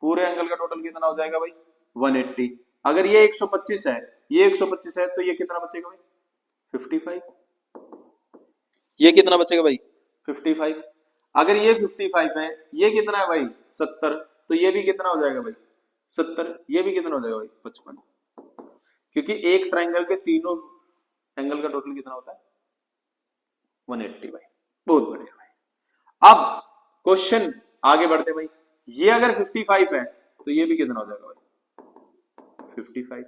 पूरे एंगल का टोटल कितना हो जाएगा भाई? 180। अगर ये 125 है, ये 125 है तो ये कितना बचेगा भाई? 55। ये कितना बचेगा भाई? 55। अगर ये 55 है, ये कितना है भाई? 70, तो ये भी कितना हो जाएगा भाई? 70। ये भी कितना हो जाएगा भाई? 55। क्योंकि एक ट्राइंगल के तीनों एंगल का टोटल कितना होता है? 180 भाई। बहुत बढ़िया भाई। अब क्वेश्चन आगे बढ़ते भाई, ये अगर 55 है तो ये भी कितना हो जाएगा भाई? 55।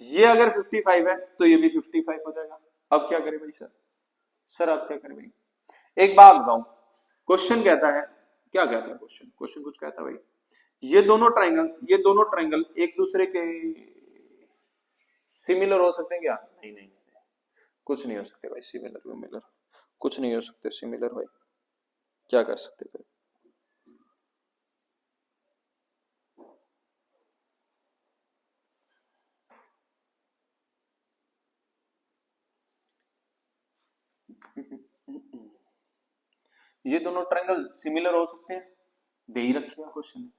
ये अगर 55 है तो ये भी 55 हो जाएगा। अब क्या करें भाई? सर आप क्या करें भाई? एक बात बताऊं, क्वेश्चन कहता है, क्या कहता है क्वेश्चन? क्वेश्चन कुछ कहता है भाई, ये दोनों ट्राइंगल एक दूसरे के सिमिलर हो सकते हैं क्या? नहीं, कुछ नहीं हो सकते भाई सिमिलर, कुछ नहीं हो सकते सिमिलर भाई। क्या कर सकते भाई? ये दोनों ट्रायंगल सिमिलर हो सकते हैं? दे ही रखी है क्वेश्चन।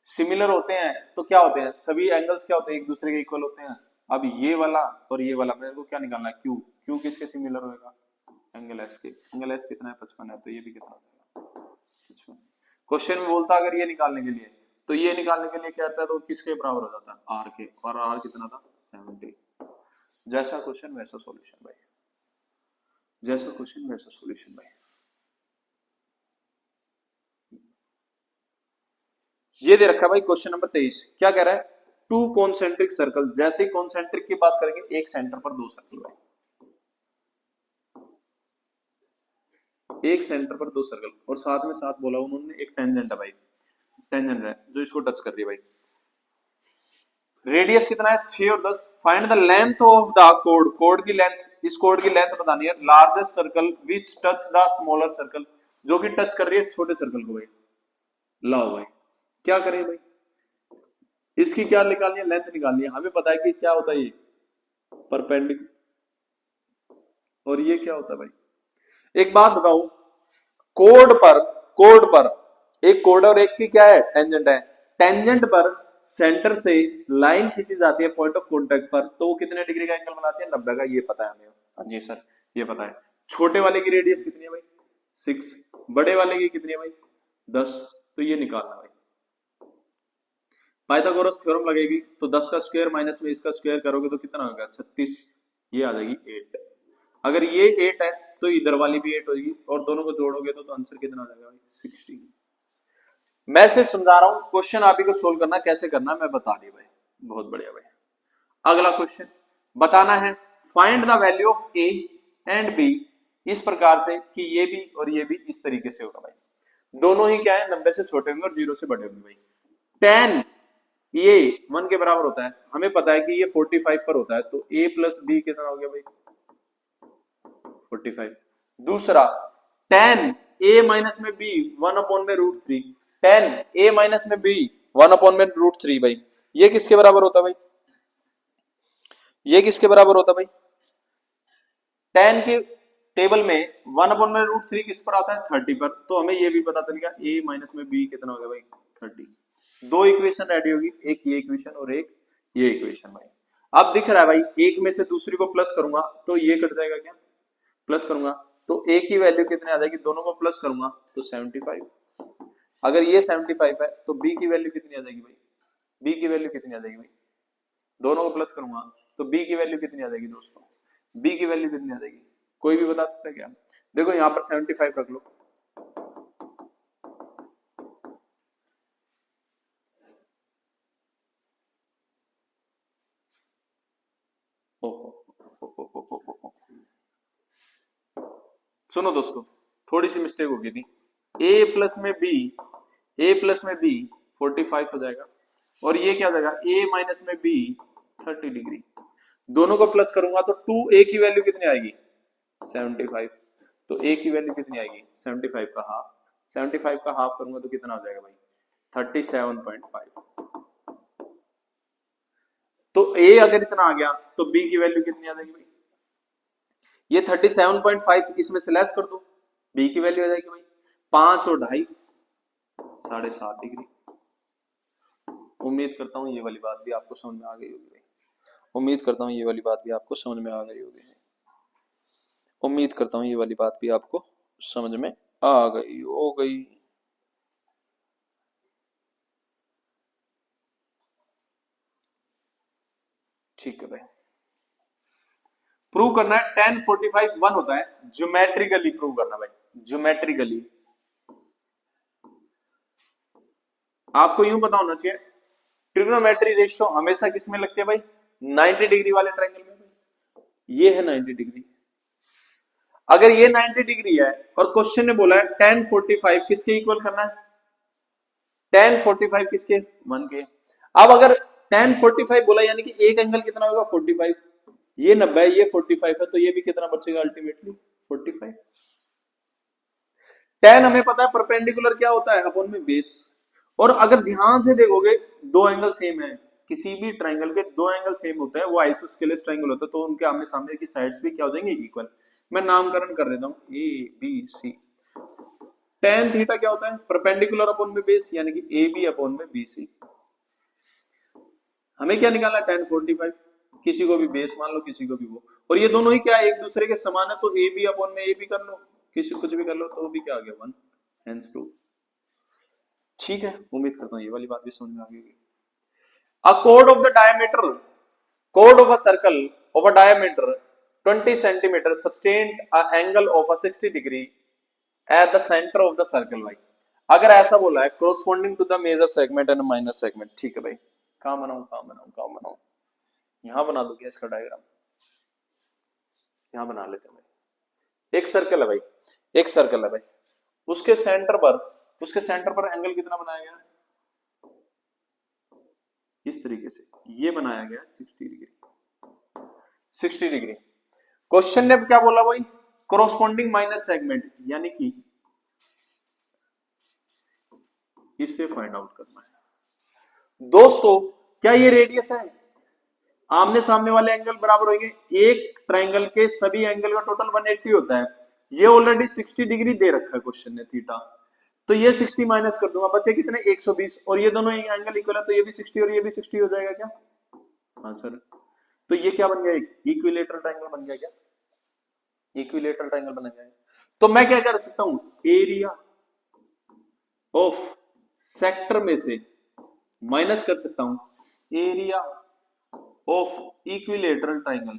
सिमिलर होते हैं तो क्या होते हैं, सभी एंगल्स क्या होते हैं, एक दूसरे के इक्वल होते हैं। अब ये वाला और ये वाला मेरे को क्या निकालना है, क्यू। क्यू किसके सिमिलर होएगा, एंगल एस के। एंगल एस कितना है, 55 है, तो ये भी कितना हो जाएगा, 55। क्वेश्चन में बोलता अगर ये निकालने के लिए, तो ये निकालने के लिए क्या आता है, तो किसके बराबर हो जाता है, आर के, और आर कितना था, 70। जैसा क्वेश्चन वैसा सॉल्यूशन भाई, जैसा क्वेश्चन वैसा सॉल्यूशन भाई। ये दे रखा है भाई क्वेश्चन नंबर 23, क्या कह रहा है, टू कॉन्सेंट्रिक सर्कल। जैसे ही कॉन्सेंट्रिक की बात करेंगे, एक सेंटर पर दो सर्कल भाई, एक सेंटर पर दो सर्कल, और साथ में साथ बोला उन्होंने एक टेंजेंट है भाई, टेंजेंट है जो इसको टच कर रही है भाई। रेडियस कितना है, 6 और 10। Find the length of the code, code की लेंथ, इस कोड की लेंथ बतानी है। Largest circle which touch the smaller circle, जो कि टच कर रही है छोटे सर्कल को भाई। लाओ भाई क्या करें भाई, इसकी क्या निकालनी है, लेंथ निकालनी है। हमें पता है कि क्या होता है ये परपेंडिकुलर, और ये क्या होता है भाई। एक बात बताओ, कोड पर एक कोड और एक की क्या है, टेंजेंट है। टेंजेंट पर सेंटर से लाइन खींची जाती है पॉइंट ऑफ कांटेक्ट पर, तो वो कितने डिग्री का एंगल बनाती है, 90 का। ये पता है हमें, हाँ जी सर ये पता है। छोटे वाले की रेडियस कितनी है भाई, 6। बड़े वाले की कितनी है भाई, 10। तो ये निकालना भाई, पाइथागोरस थ्योरम लगेगी, तो 10 का स्क्वायर माइनस में इसका स्क्वायर करोगे तो कितना होगा, 36। ये आ जाएगी 8। अगर ये 8 है तो इधर वाली भी 8 होगी, और दोनों को जोड़ोगे तो आंसर कितना आ जाएगा भाई, 60। मैं सिर्फ समझा रहा हूं, क्वेश्चन आप ही को सोल्व करना, कैसे करना मैं बता दी भाई। बहुत बढ़िया भाई। अगला क्वेश्चन बताना है, find the value of A and B, इस प्रकार से कि ये भी और ये भी इस तरीके से होगा भाई। दोनों ही क्या है, 90 से छोटे होंगे और 0 से बड़े होंगे भाई। 10 ये 1 के बराबर होता है, हमें पता है कि ये 45 पर होता है, तो a प्लस बी कितना हो गया भाई, 45। दूसरा 10 a माइनस में b 1/√3, 10 a माइनस में b 1/√3 भाई, ये किसके बराबर होता है भाई, ये किसके बराबर होता है भाई। 10 के टेबल में 1/√3 किस पर आता है, 30 पर, तो हमें ये भी पता चल गया a माइनस में b कितना हो गया भाई, 30। दो इक्वेशन रेडी होगी, एक ये इक्वेशन और एक ये इक्वेशन भाई। अब दिख रहा है भाई, एक में से दूसरी को प्लस करूंगा तो ये कट जाएगा, क्या प्लस करूंगा तो a की वैल्यू कितने आ जाएगी, दोनों को प्लस करूंगा तो 75। अगर ये 75 है तो b की वैल्यू कितनी आ जाएगी भाई, b की वैल्यू कितनी आ जाएगी भाई, दोनों को प्लस करूंगा तो b की वैल्यू कितनी आ जाएगी दोस्तों, b की वैल्यू कितनी आ जाएगी, कोई भी बता सकता है क्या। देखो यहां पर 75 रख लो, सुनो दोस्तों थोड़ी सी मिस्टेक हो गई थी, a प्लस में b 45 हो जाएगा, और ये क्या हो जाएगा, a माइनस में b 30 डिग्री। दोनों को प्लस करूंगा तो 2a की वैल्यू कितनी आएगी, 75। तो a की वैल्यू कितनी आएगी, 75 का हाफ, 75 का हाफ करूंगा तो कितना हो जाएगा भाई, 37.5। तो a अगर इतना आ गया तो b की वैल्यू कितनी आ जाएगी भाई, ये 37.5 इसमें से लेस कर दो, b की वैल्यू आ जाएगी भाई 5 और 2.5 7.5 डिग्री। उम्मीद करता हूं ये वाली बात भी आपको समझ में आ गई होगी भाई, उम्मीद करता हूं ये वाली बात भी आपको समझ में आ गई होगी, उम्मीद करता हूं ये वाली बात भी आपको समझ में आ गई हो गई। ठीक है भाई, प्रूव करना है, 10 45 1 होता है, ज्योमेट्रिकली प्रूव करना भाई, ज्योमेट्रिकली। आपको यूं पता होना चाहिए, ट्रिग्नोमेट्री रेशियो हमेशा किस में लगती है भाई, 90 डिग्री वाले ट्रायंगल में। ये है 90 डिग्री, अगर ये 90 डिग्री है और क्वेश्चन ने बोला है 10 45 किसके इक्वल करना है, 10 45 किसके, 1 के। अब अगर 10 45 बोला यानी कि एक एंगल कितना होगा 45, ये 90 है, ये 45 है, तो ये भी कितना बचेगा अल्टीमेटली 45। 10 हमें पता है परपेंडिकुलर क्या होता है, अपॉन में बेस। और अगर ध्यान से देखोगे दो एंगल सेम है, किसी भी ट्रायंगल के दो एंगल सेम होते हैं, वो आइसोस्केलेस ट्रायंगल होता है, तो उनके आमने सामने की साइड्स भी क्या हो जाएंगे, इक्वल। मैं नामकरण कर देता हूं, A B C, tan theta क्या होता है, परपेंडिकुलर अपॉन में बेस, यानी कि ए बी अपॉन में बी सी। हमें क्या निकालना है, टेन 45, किसी को भी बेस मान लो, किसी को भी वो, और ये दोनों ही क्या एक दूसरे के समान है, तो ए बी अपॉन में ए बी कर लो, किसी कुछ भी कर लो, तो भी क्या आ गया, वन, हेंस प्रूव। ठीक है, उम्मीद करता हूँ ये वाली बात भी समझ में आ गई। A code of the diameter, code of a circle of a diameter 20 centimeter sustained a angle of a 60 degree at the center of the circle भाई। अगर ऐसा बोला है corresponding to the major segment and minor segment, ठीक है भाई, कहां बनाऊं, यहां बना दो क्या इसका डायग्राम, यहां बना लेते हैं भाई। एक सर्कल है भाई, एक सर्कल है भाई, उसके सेंटर पर एंगल कितना बनाया गया, इस तरीके से ये बनाया गया 60 डिग्री, 60 डिग्री। क्वेश्चन ने क्या बोला भाई, कोरोस्पोंडिंग माइनर सेगमेंट, यानी कि इसे फाइंड आउट करना है। दोस्तों क्या ये रेडियस है, आमने सामने वाले एंगल बराबर होंगे, एक ट्रायंगल के सभी एंगल का टोटल 180 होता है, ये ऑलरेडी 60 डिग्री दे रखा है क्वेश्चन ने थीटा, तो ये 60 माइनस कर दूंगा, बचे कितने 120, और ये दोनों एंगल इक्वल है, तो ये भी 60 और ये भी 60 हो जाएगा क्या, हाँ सर। तो ये क्या बन गया, एक इक्विलेटरल ट्रायंगल बन गया क्या, इक्विलेटरल ट्रायंगल बन गया। तो मैं क्या कर सकता हूं, एरिया ऑफ सेक्टर में से माइनस कर सकता हूं area of equilateral triangle.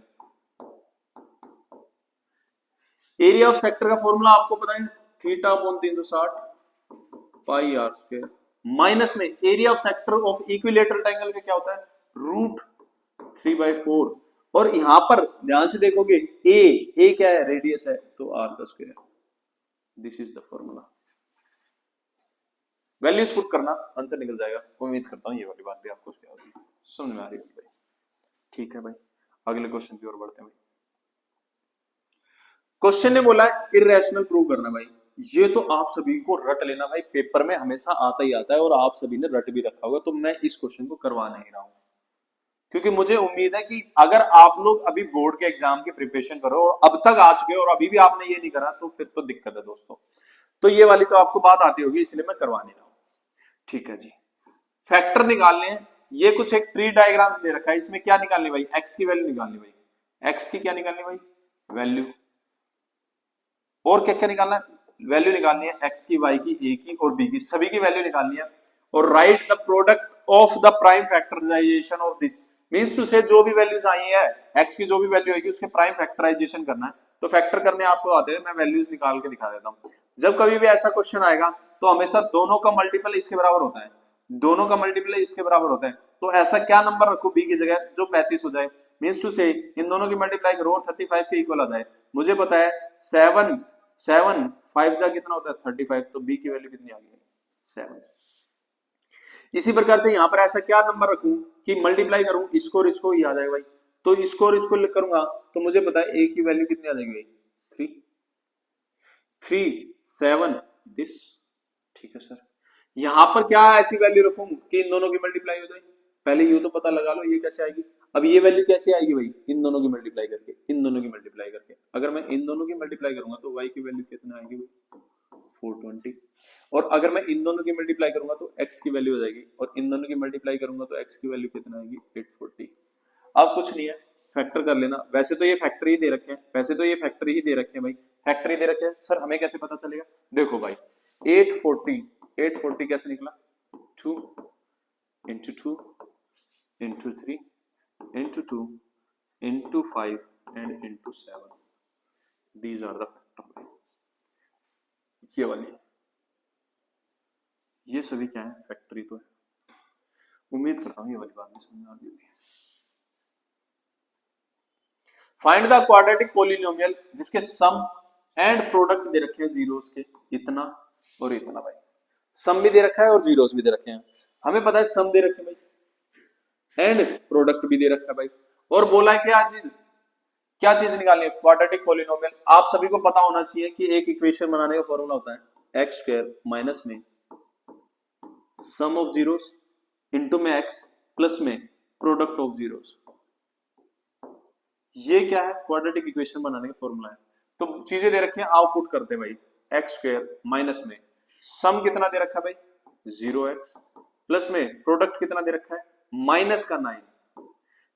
Area of sector का फॉर्मूला आपको पता है, theta upon 360 pi R square, minus में area of sector of equilateral triangle का क्या होता है, रूट 3/4, और यहां पर ध्यान से देखोगे ए क्या है, रेडियस है, तो आर का square. This is the formula, values put करना, आंसर निकल जाएगा। उम्मीद करता हूं ये वाली बात भी आपको समझ में आ रही है। ठीक है भाई, अगले क्वेश्चन की ओर बढ़ते हैं भाई। क्वेश्चन ने बोला इर्रेशनल प्रूव करना भाई, ये तो आप सभी को रट लेना भाई, पेपर में हमेशा आता ही आता है और आप सभी ने रट भी रखा होगा, तो मैं इस क्वेश्चन को करवा नहीं रहा हूं, क्योंकि मुझे उम्मीद है कि अगर आप लोग अभी बोर्ड के एग्जाम की प्रिपरेशन करो और अब तक आ चुके हो और अभी भी आपने ये नहीं करा, तो फिर तो दिक्कत है दोस्तों। तो ये वाली तो आपको बात आती होगी, इसलिए मैं करवा नहीं रहा हूं। ठीक है जी, फैक्टर निकालने हैं, ये कुछ एक ट्री डायग्राम्स दे रखा है, इसमें क्या निकालनी भाई, एक्स की वैल्यू निकालनी भाई, एक्स की क्या निकालनी भाई, वैल्यू, और क्या क्या निकालना है, वैल्यू निकालनी है एक्स की, वाई की, ए की और बी की, सभी की वैल्यू निकालनी है, और write the product of the prime factorisation of this, means to say जो भी वैल्यूज आई है, एक्स की जो भी वैल्यू आएगी उसके प्राइम फैक्टराइजेशन करना है। तो फैक्टर करने आपको आते हैं, मैं वैल्यूज निकाल के दिखा देता हूं। जब कभी भी ऐसा क्वेश्चन आएगा तो हमेशा दोनों का मल्टीपल इसके बराबर होता है, दोनों का मल्टीपल इसके बराबर होता है, तो ऐसा क्या नंबर रखो बी की जगह जो 35 हो जाए, मींस टू से इन दोनों की मल्टीप्लाई करो और 35 के इक्वल आ जाए। मुझे पता है 7 5 जा कितना होता है 35, तो बी की वैल्यू कितनी आ गई 7। इसी प्रकार से यहां पर ऐसा क्या नंबर रखूं कि मल्टीप्लाई करूं इसको और इसको, ही आ जाएगा भाई, तो इसको और इसको करूंगा तो मुझे पता है ए की वैल्यू कितनी आ जाएगी भाई 3 7 दिस। ठीक है सर, यहां पर क्या ऐसी वैल्यू रखूं कि इन दोनों की मल्टीप्लाई हो जाए, पहले यू तो पता लगा लो ये कैसे आएगी, अब ये वैल्यू कैसे आएगी भाई, इन दोनों की मल्टीप्लाई करके, इन दोनों की मल्टीप्लाई करके, अगर मैं इन दोनों की मल्टीप्लाई करूंगा तो y की वैल्यू कितना आएगी भाई 420, और अगर मैं इन दोनों की मल्टीप्लाई करूंगा तो x की वैल्यू हो जाएगी, और इन दोनों की मल्टीप्लाई करूंगा तो x की वैल्यू कितना आएगी 840। अब कुछ नहीं है, फैक्टर कर लेना, वैसे तो ये फैक्टर ही दे रखे हैं, वैसे तो ये फैक्टर ही दे रखे हैं भाई, फैक्टर ही दे रखे हैं सर, हमें कैसे पता चलेगा, देखो भाई 840 कैसे निकला, 2 into 2 into 3 into 2 into 5 and into 7, these are the factor। ये वाली, ये सभी क्या है, फैक्टरी तो है। उम्मीद करता हूं ये वाली बात भी समझ में आ गई होगी। फाइंड द क्वाड्रेटिक पॉलिनोमियल जिसके सम एंड प्रोडक्ट दे रखे हैं जीरोस के, इतना और इतना भाई, सम भी दे रखा है और जीरोस भी दे रखे हैं, हमें पता है सम दे रखे हैं भाई एंड प्रोडक्ट भी दे रखा है भाई, और बोला है क्या चीज निकालनी है, क्वाड्रेटिक पॉलिनोमियल। आप सभी को पता होना चाहिए कि एक इक्वेशन बनाने का फॉर्मूला होता है एक्स स्क्वायर माइनस में सम ऑफ जीरोस इंटू में एक्स प्लस में प्रोडक्ट ऑफ जीरोस, ये क्या है, क्वाड्रेटिक इक्वेशन बनाने का फॉर्मूला है। तो चीजें दे रखी हैं, आउटपुट करते हैं भाई एक्स स्क्वायर माइनस में सम कितना दे रखा है भाई 0x, प्लस में प्रोडक्ट कितना दे रखा है माइनस का 9,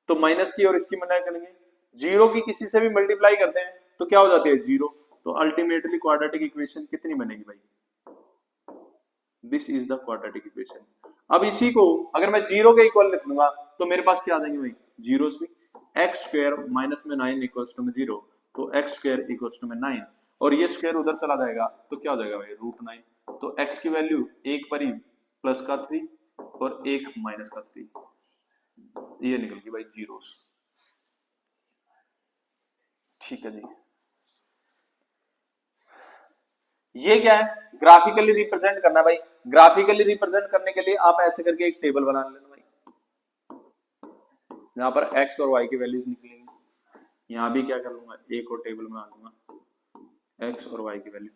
तो माइनस की और इसकी मल्टीप्लाई करेंगे, जीरो की किसी से भी मल्टीप्लाई करते हैं तो क्या हो जाती है 0, तो अल्टीमेटली क्वाड्रेटिक इक्वेशन कितनी बनेगी भाई, this is the quadratic equation. अब इसी को अगर मैं 0 के इक्वल लिख दूंगा तो मेरे पास क्या आ जाएंगे भाई जीरोस भी, एक्स स्क्वायर माइनस में 9 इक्वल्स टू में 0, तो एक्स स्क्वायर इक्वल्स टू में 9, और ये स्क्वायर उधर चला जाएगा तो क्या हो जाएगा भाई √9, तो x की वैल्यू एक पर ही प्लस का 3 और एक माइनस का 3, ये निकल गई भाई जीरोस। ठीक है जी, ये क्या है ग्राफिकली रिप्रेजेंट करना भाई, ग्राफिकली रिप्रेजेंट करने के लिए आप ऐसे करके एक टेबल बना लेना भाई, यहां पर x और y की वैल्यूज निकलेंगी, यहां भी क्या कर लूंगा एक और टेबल बना लूंगा x और y की वैल्यू,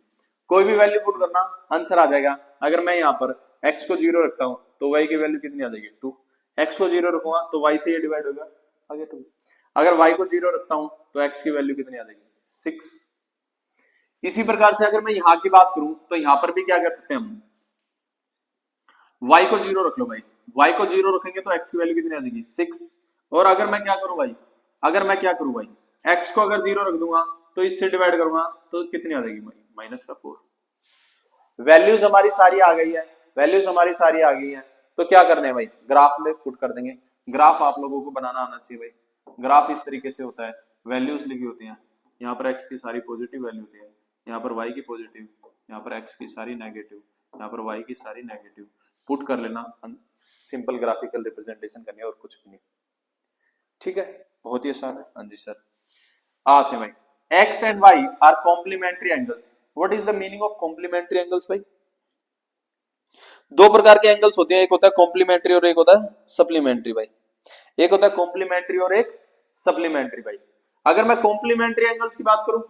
कोई भी वैल्यू पुट करना आंसर आ जाएगा। अगर मैं यहाँ पर x को 0 रखता हूं तो y की वैल्यू कितनी आ जाएगी 2, x को 0 रखूंगा तो y से ये डिवाइड होगा आगे 2, अगर y को 0 रखता हूं तो x की वैल्यू कितनी आ जाएगी 6। इसी प्रकार से अगर मैं यहां की बात करूं तो यहां पर भी क्या कर सकते हैं हम, y को 0 रख लो भाई, y को 0 रखेंगे तो x की वैल्यू कितनी आ जाएगी 6, और अगर मैं क्या करूं भाई, अगर मैं क्या करूं भाई x को अगर 0 रख दूंगा तो इससे डिवाइड करूंगा तो कितनी आ जाएगी भाई माइनस का 4। वैल्यूज हमारी सारी आ गई है, वैल्यूज हमारी सारी आ गई है, तो क्या करने हैं भाई ग्राफ में पुट कर देंगे। ग्राफ आप लोगों को बनाना आना चाहिए भाई, ग्राफ इस तरीके से होता है, वैल्यूज लिखी होती हैं, यहाँ पर x की सारी पॉजिटिव वैल्यू होती है, यहाँ पर y की पॉजिटिव, यहाँ पर x की सारी नेगेटिव, यहाँ पर y की सारी नेगेटिव, पुट कर लेना, सिंपल ग्राफिकल रिप्रेजेंटेशन करनी है और कुछ भी नहीं। ठीक है, बहुत ही आसान है। हाँ जी सर, आते हैं भाई, x and y are complementary angles. What is the meaning of complementary angles भाई? दो प्रकार के एंगल्स होते हैं, एक होता है कॉम्प्लीमेंट्री और एक होता है सप्लीमेंट्री भाई, एक होता है कॉम्प्लीमेंट्री और एक सप्लीमेंट्री भाई। अगर मैं कॉम्प्लीमेंट्री एंगल्स की बात करूं,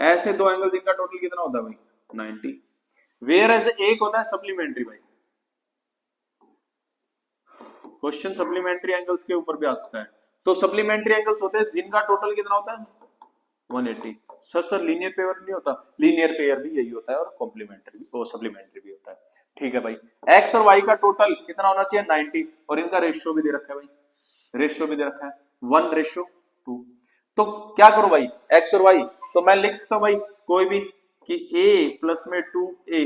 ऐसे दो एंगल जिनका टोटल कितना होता है भाई 90, वेयर एज एक होता है सप्लीमेंट्री भाई, क्वेश्चन सप्लीमेंट्री एंगल्स के ऊपर भी आ सकता है, तो सप्लीमेंट्री एंगल्स होते हैं जिनका टोटल कितना होता है 180। सर लीनियर पेयर नहीं होता, लीनियर पेयर भी यही होता है और कॉम्प्लीमेंट्री भी और सप्लीमेंट्री भी होता है। ठीक है भाई, एक्स और वाई का टोटल कितना होना चाहिए 90, और इनका रेशियो भी दे रखा है भाई, रेशियो भी दे रखा है 1:2। तो क्या करूं भाई एक्स और वाई, तो मैं लिख सकता हूं भाई कोई भी कि a प्लस में 2a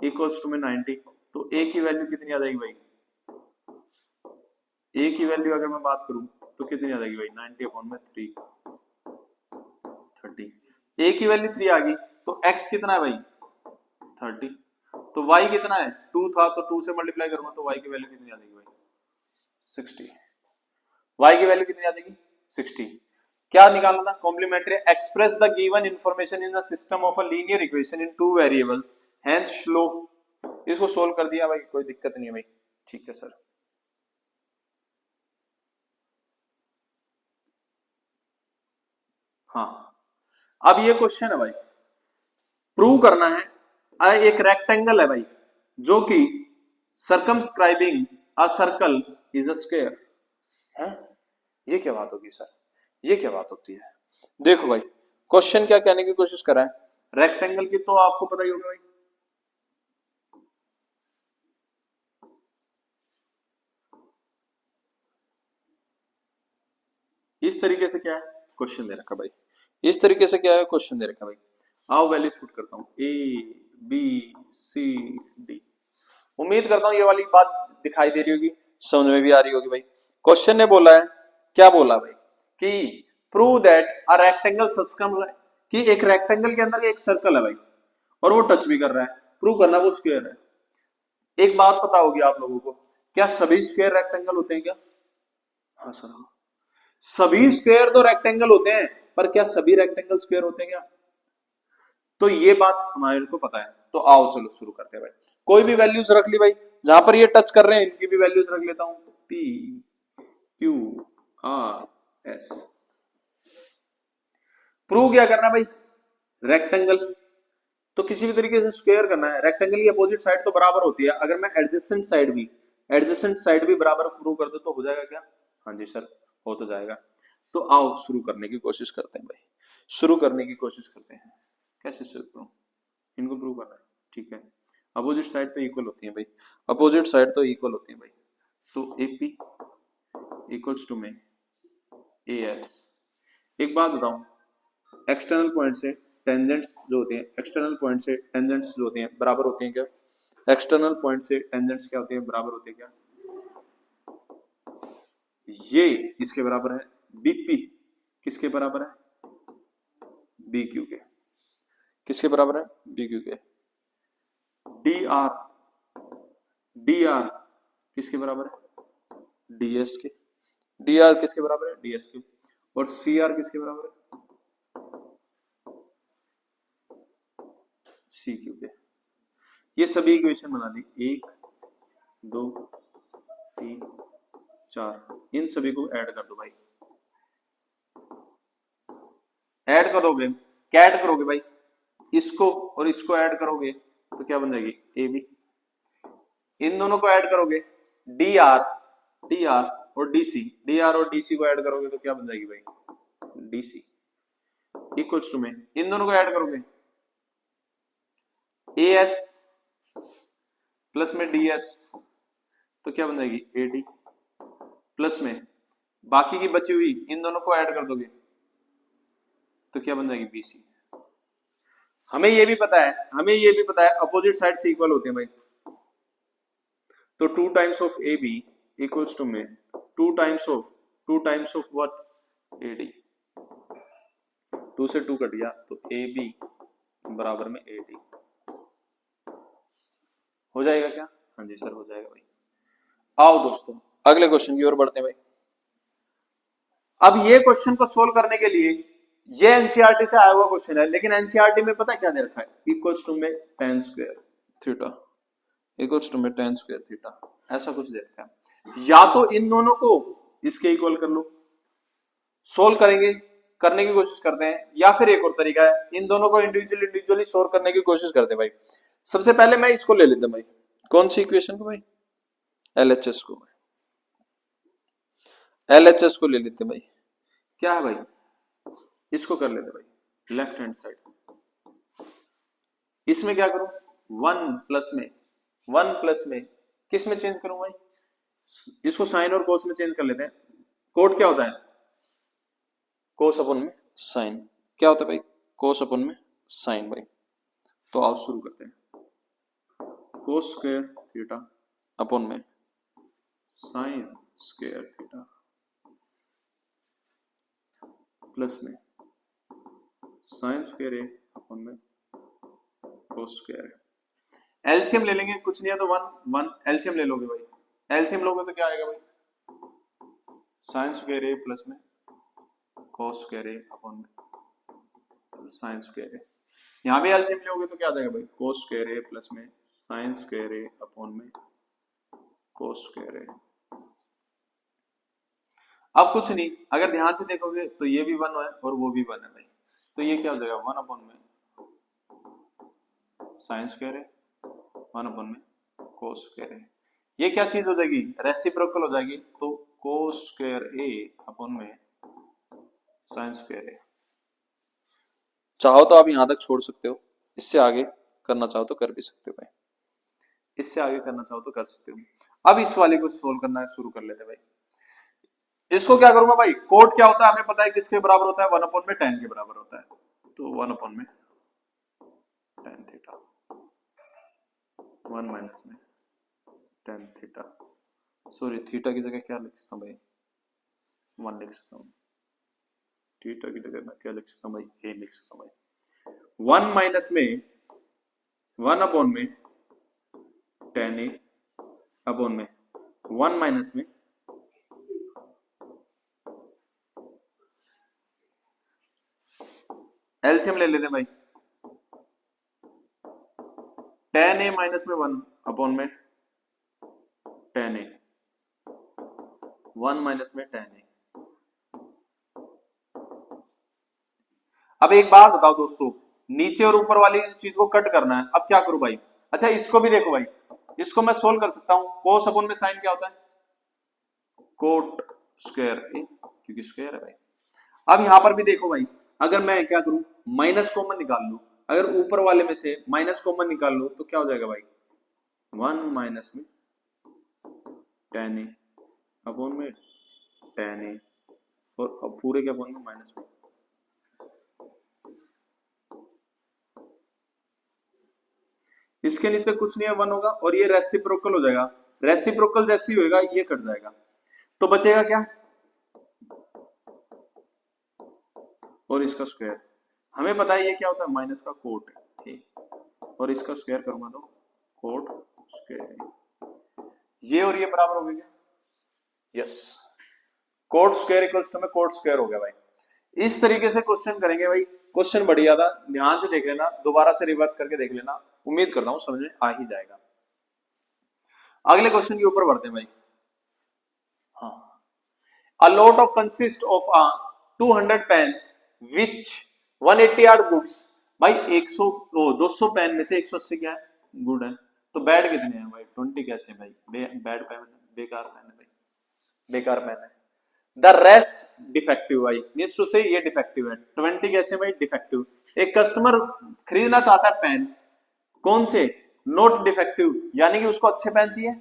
इक्वल्स टू में 90, तो a की वैल्यू कितनी आ जाएगी भाई, a की वैल्यू अगर मैं बात करूं तो कितनी आ जाएगी भाई 90/3 30, a की वैल्यू 3 आ गई, तो x कितना है भाई 30, तो y कितना है 2 था तो 2 से मल्टीप्लाई करूंगा तो y की वैल्यू कितनी आ जाएगी भाई 60, y की वैल्यू कितनी आ जाएगी 60। क्या निकालना था complementary, express the given information in the system of a linear equation in two variables hence slow. इसको सोल्व कर दिया भाई, कोई दिक्कत नहीं है भाई। ठीक है सर, हाँ अब ये क्वेश्चन है भाई, प्रूव करना है एक रेक्टेंगल है भाई जो कि circumscribing a circle is a square है, ये क्या बात होगी सर, ये क्या बात होती है? देखो भाई क्वेश्चन क्या कहने की कोशिश कर रहा है, रेक्टेंगल की तो आपको पता ही होगा भाई, इस तरीके से क्या है क्वेश्चन दे रखा भाई, इस तरीके से क्या है क्वेश्चन दे रखा भाई। आओ वैल्यूज पुट करता हूं ए बी सी डी, उम्मीद करता हूं ये वाली बात दिखाई दे रही होगी, समझ में भी आ रही होगी भाई। क्वेश्चन ने बोला है, क्या बोला भाई कि prove that a rectangle circum, कि एक रेक्टेंगल के अंदर एक सर्कल है भाई और वो टच भी कर रहा है, प्रूव करना वो स्क्वायर है। एक बात पता होगी आप लोगों को, क्या सभी स्क्वायर रेक्टेंगल होते हैं क्या? हाँ सर, सभी स्क्वायर तो रेक्टेंगल होते हैं, पर क्या सभी रेक्टेंगल स्क्वायर होते हैं क्या? तो ये बात हमारे को पता है, तो आओ चलो शुरू करते हैं भाई। कोई भी वैल्यूज रख ली भाई, जहां पर ये टच कर रहे हैं इनकी भी वैल्यूज रख लेता हूं, P Q R S. Prove क्या करना भाई, रेक्टेंगल तो किसी भी तरीके से स्क्वायर करना है, रेक्टेंगल की अपोजिट साइड तो बराबर होती है, अगर मैं एडजेसेंट साइड भी बराबर प्रूव कर दो तो हो जाएगा क्या? हाँ जी सर, हो तो जाएगा। तो आओ शुरू करने की कोशिश करते हैं भाई, शुरू करने की कोशिश करते हैं, कैसे शुरू करूं, ठीक है, अपोजिट साइड तो इक्वल होती है भाई, अपोजिट साइड तो इक्वल होती है भाई, तो एपी इक्वल्स टू में एएस। एक बात बताऊं, एक्सटर्नल पॉइंट से टेंजेंट्स जो होते हैं, एक्सटर्नल पॉइंट से टेंजेंट्स जो होते हैं बराबर होते हैं क्या? एक्सटर्नल पॉइंट से टेंजेंट्स क्या होते हैं? बराबर होते हैं क्या? ये इसके बराबर है, बीपी किसके बराबर है? बीक्यू के। किसके बराबर है? बीक्यू के। डी आर, डी आर किसके बराबर है? डीएस के। डी आर किसके बराबर है? डीएस के। और सी आर किसके बराबर है? सी क्यू के। ये सभी इक्वेशन बना दी, 1 2 3 4, इन सभी को ऐड कर दो भाई, ऐड करोगे, कैट करोगे भाई, इसको और इसको ऐड करोगे तो क्या बन जाएगी? A B. इन दोनों को ऐड करोगे, डी आर, डी आर और डीसी, डी आर और डीसी को ऐड करोगे तो क्या बन जाएगी भाई? डीसी। इक्वल्स टू में इन दोनों को ऐड करोगे, एएस प्लस में डीएस तो क्या बन जाएगी? एडी। प्लस में बाकी की बची हुई इन दोनों को ऐड कर दोगे तो क्या बन जाएगी? बीसी। हमें ये भी पता है, हमें ये भी पता है अपोजिट साइड से इक्वल होते हैं भाई, तो 2 times of A B equals to में 2 टाइम्स ऑफ व्हाट? एडी। 2 से 2 कट गया तो ए बी बराबर में एडी हो जाएगा क्या? हाँ जी सर हो जाएगा भाई। आओ दोस्तों अगले क्वेश्चन की ओर बढ़ते हैं भाई। अब ये क्वेश्चन को सोल्व करने के लिए, ये एनसीईआरटी से आया हुआ क्वेश्चन है, लेकिन एनसीईआरटी में पता है क्या दे रखा है? इक्वल्स टू में tan square theta, equals to में tan स्क्वायर थीटा, ऐसा कुछ दे रखा है। या तो इन दोनों को इसके इक्वल कर लो, सोल्व करेंगे, करने की कोशिश करते हैं, या फिर एक और तरीका है, इन दोनों को इंडिविजुअली सोल्व करने की कोशिश करते हैं भाई। सबसे पहले मैं इसको ले लेता हूं भाई, कौन सी इक्वेशन को भाई? एलएचएस को, एलएचएस को ले लेते हैं भाई। क्या है भाई? इसको कर लेते भाई लेफ्ट हैंड साइड। इसमें क्या करूं? 1 प्लस में किस में चेंज करूं भाई? इसको साइन और कोस में चेंज कर लेते हैं। कोट क्या होता है? कोस अपन में साइन। क्या होता है भाई? कोस अपन में साइन भाई। तो आओ शुरू करते हैं। कोस स्क्वायर थीटा अपन में साइन स्क्वायर थीटा प्लस में साइन स्क्वायर ए अपन में कोस स्क्वायर है। एलसीएम ले लेंगे, कुछ नहीं है तो 1 एलसीएम ले लोगे भाई, एलसीएम लोगे तो क्या आएगा भाई? साइन स्क्वायर ए प्लस में कोस स्क्वायर ए अपन में साइन स्क्वायर ए। यहां भी एलसीएम लोगे तो क्या आ जाएगा भाई? कोस स्क्वायर ए प्लस में साइन स्क्वायर ए अपन में कोस स्क्वायर ए। अब कुछ नहीं, अगर ध्यान से देखोगे तो ये भी 1 है और वो भी 1 है भाई, तो ये क्या हो जाएगा? 1 अपन में साइन स्क्वायर है, 1 अपन में कोस स्क्वायर है। ये क्या चीज हो जाएगी? रेसिप्रोकल हो जाएगी, तो कोस स्क्वायर ए अपन में साइन स्क्वायर है। चाहो तो आप यहां तक छोड़ सकते हो, इससे आगे करना चाहो तो कर भी सकते हो भाई, इससे आगे करना चाहो तो कर सकते हो। अब इस वाले को सोल्व करना शुरू कर लेते भाई। इसको क्या करूंगा भाई? कोट क्या होता है हमें पता है, किसके बराबर होता है? 1 अपॉन में tan के बराबर होता है, तो 1 अपॉन में tan थीटा, 1 माइनस में tan थीटा, सॉरी थीटा की जगह क्या लिख सकता हूं भाई? 1 लिख सकता हूं। थीटा की जगह मैं क्या लिख सकता हूं भाई? a लिख सकता हूं भाई। 1 माइनस में 1 अपॉन में tan a अपॉन में 1 माइनस में एलसीएम ले लेते हैं भाई, tan a माइनस में 1 अपॉन में tan a, 1 माइनस में tan a। अब एक बात बताओ दोस्तों, नीचे और ऊपर वाली चीज को कट करना है। अब क्या करूं भाई? अच्छा इसको भी देखो भाई, इसको मैं सोल्व कर सकता हूं। कोस अपॉन में साइन क्या होता है? कोट स्क्वायर ए, क्योंकि स्क्वायर है भाई। अब यहां पर भी देखो भाई, अगर मैं क्या करूं? माइनस कॉमन निकाल लूं अगर ऊपर वाले में से माइनस कॉमन निकाल लो तो क्या हो जाएगा भाई, 1 माइनस में tan a अपॉन में tan a और अब पूरे के अपॉन में माइनस में। इसके नीचे कुछ नहीं है, 1 होगा और ये रेसिप्रोकल हो जाएगा। रेसिप्रोकल जैसे ही होएगा ये कट जाएगा तो बचेगा क्या, और इसका स्क्वायर। हमें पता है ये क्या होता है, माइनस का कोट है और इसका स्क्वायर करूंगा तो कोट स्क्वायर, ये और ये बराबर हो गया क्या, yes, cot square equals to में कोट स्क्वायर हो गया भाई। इस तरीके से क्वेश्चन करेंगे भाई, क्वेश्चन बढ़िया था, ध्यान से देख लेना, दोबारा से रिवर्स करके देख लेना, उम्मीद करता हूं समझ में आ ही जाएगा। अगले क्वेश्चन के ऊपर बढ़ते हैं भाई। हाँ, a lot of consist of a 200 pens which 180 are goods। भाई 200 पेन में से 180 क्या है, गुड है, तो बैड कितने हैं भाई, 20 कैसे भाई, बैड पेन है, बेकार पेन है भाई, बेकार पेन है। द रेस्ट डिफेक्टिव भाई, मींस टू से ये डिफेक्टिव है, 20 कैसे भाई, डिफेक्टिव। एक कस्टमर खरीदना चाहता है पेन, कौन से, नॉट डिफेक्टिव, यानी कि उसको अच्छे पेन चाहिए,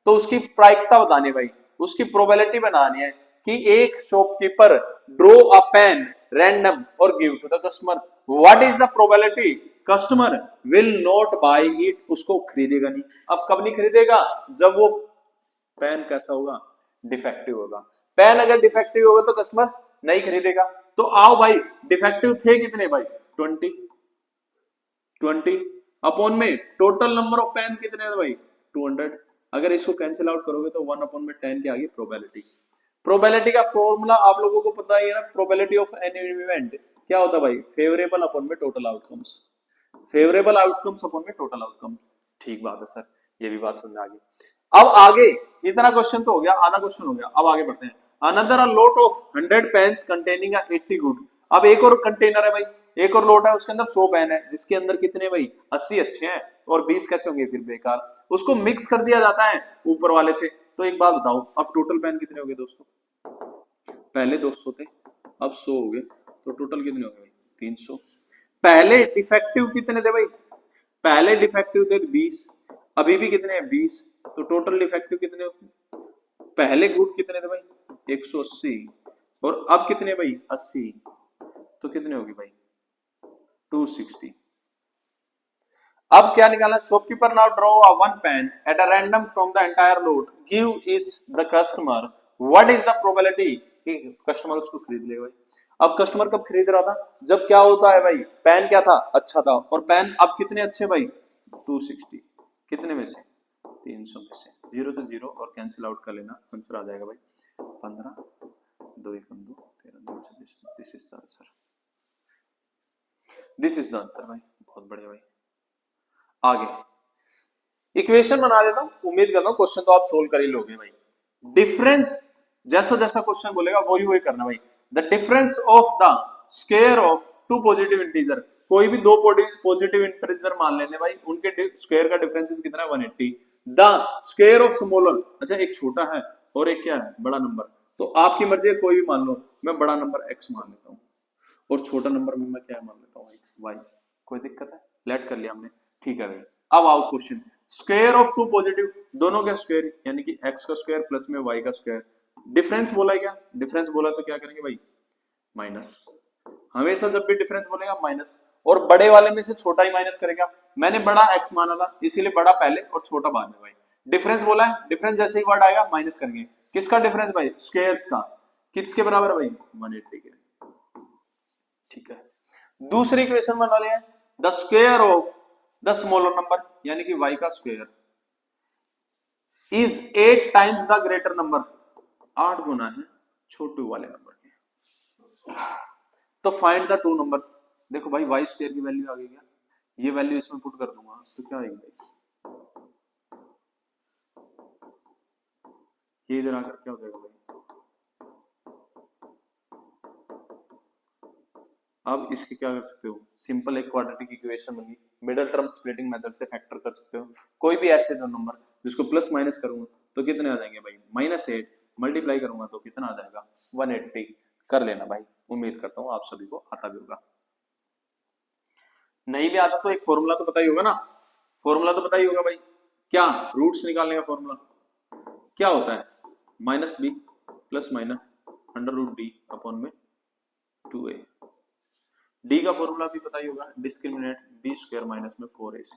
तो उसकी प्रायिकता बतानी है भाई, उसकी प्रोबेबिलिटी बनानी है कि एक shopkeeper draw a pen random और give to the customer, what is the probability, customer will not buy it, उसको खरीदेगा नहीं। अब कब नहीं खरीदेगा, जब वो पेन कैसा होगा, डिफेक्टिव होगा। पेन अगर डिफेक्टिव होगा तो कस्टमर नहीं खरीदेगा। तो आओ भाई, डिफेक्टिव थे कितने भाई, 20 अपॉन में टोटल नंबर ऑफ पेन कितने हैं भाई, 200। अगर इसको कैंसिल आउट करोगे तो 1 अपॉन में 10 के आगे प्रोबेबिलिटी। प्रोबेबिलिटी का फॉर्मूला आप लोगों को पता ही है ना, प्रोबेबिलिटी ऑफ एनी इवेंट क्या होता है भाई, फेवरेबल अपॉन में total outcomes, favourable outcomes upon में टोटल आउटकम। ठीक बात है सर, ये भी बात समझ आ गई। अब आगे, इतना क्वेश्चन तो हो गया, आधा क्वेश्चन हो गया, अब आगे बढ़ते हैं। Another a lot of 100 pens containing 80 good. अब एक और कंटेनर है भाई, एक और लोट है, उसके अंदर 100 पेन है, जिसके अंदर कितने भाई, 80 अच्छे हैं और 20 कैसे होंगे फिर बेकार। उसको मिक्स कर दिया जाता है ऊपर वाले से। तो एक बात बताओ, अब टोटल पेन कितने हो गए दोस्तों, पहले 200 थे, अब 100 हो गए, तो टोटल कितने हो गए भाई, 300। पहले डिफेक्टिव कितने थे भाई, पहले डिफेक्टिव थे 20, अभी भी कितने हैं 20, तो टोटल डिफेक्टिव कितने हो, पहले गुड कितने थे भाई 180 और अब कितने भाई 80, तो कितने होगी भाई 260। अब क्या निकालना, shopkeeper now draw a one pen at a random from the entire lot, give it the customer, what is the probability कि कस्टमर उसको खरीद लेगा भाई। अब कस्टमर कब खरीद रहा था, जब क्या होता है भाई, पेन क्या था, अच्छा था, और पेन अब कितने अच्छे भाई 260, कितने में से 300 में से, 0 से 0 और कैंसिल आउट कर लेना, आंसर आ जाएगा भाई 15, 2 एकम 2, 13 2 26। This is the answer, this is the answer भाई, बहुत बढ़िया भाई। आगे इक्वेशन बना देता हूं, उम्मीद करता हूं क्वेश्चन तो आप सोल्व कर ही लोगे भाई। डिफरेंस, जैसा जैसा क्वेश्चन बोलेगा वही वही करना भाई। The difference of the square of two positive integer, कोई भी दो पॉजिटिव इंटीजर मान लेने भाई, उनके स्क्वायर का डिफरेंस कितना है 180। द स्क्वायर ऑफ स्मॉलर, अच्छा एक छोटा है और एक क्या है बड़ा नंबर, तो आपकी मर्जी है कोई भी मान लो, मैं बड़ा नंबर x मान लेता हूँ और छोटा नंबर में मैं क्या मान लेता हूँ y, कोई दिक्कत है, लेट कर लिया हमने, ठीक है भाई। अब आओ question, square of two positive, दोनों का स्क्वायर यानी कि x का स्क्वायर प्लस में y का स्क्वायर, डिफरेंस बोला है क्या, डिफरेंस बोला तो क्या करेंगे भाई माइनस, हमेशा जब भी डिफरेंस बोलेगा माइनस, और बड़े वाले में से छोटा ही माइनस करेगा। मैंने बड़ा x माना था इसीलिए बड़ा पहले और छोटा बाद में भाई। डिफरेंस बोला है, डिफरेंस जैसे ही वर्ड आएगा माइनस करेंगे, किसका डिफरेंस भाई, स्क्वायर्स का, किसके बराबर है भाई 180 के, ठीक है। दूसरी इक्वेशन बना लिया, the square of the smaller number यानी कि y का square is 8 times the greater number, 8 गुना है छोटे वाले नंबर के। तो फाइंड द टू नंबर्स, देखो भाई y स्क्वायर की वैल्यू आ गई क्या, ये वैल्यू इसमें पुट कर दूंगा तो क्या आएगी भाई, ये इधर आकर क्या हो जाएगा भाई, अब इसके क्या कर सकते हो, सिंपल एक क्वाड्रेटिक इक्वेशन बनी, मिडिल टर्म स्प्लिटिंग मेथड से फैक्टर कर सकते हो। कोई भी ऐसे दो नंबर जिसको प्लस माइनस करूंगा तो कितने आ जाएंगे भाई -8, मल्टीप्लाई करूंगा तो कितना आ जाएगा 180, कर लेना भाई, उम्मीद करता हूं आप सभी को आता भी होगा। नहीं भी आता तो एक फॉर्मूला तो पता ही होगा ना, फॉर्मूला तो पता ही होगा भाई, क्या रूट्स निकालने का फॉर्मूला क्या होता है, minus B plus minus under root D upon में 2a। डी का फॉर्मूला भी पता ही होगा, डिस्क्रिमिनेट बी स्क्वायर माइनस में 4ac।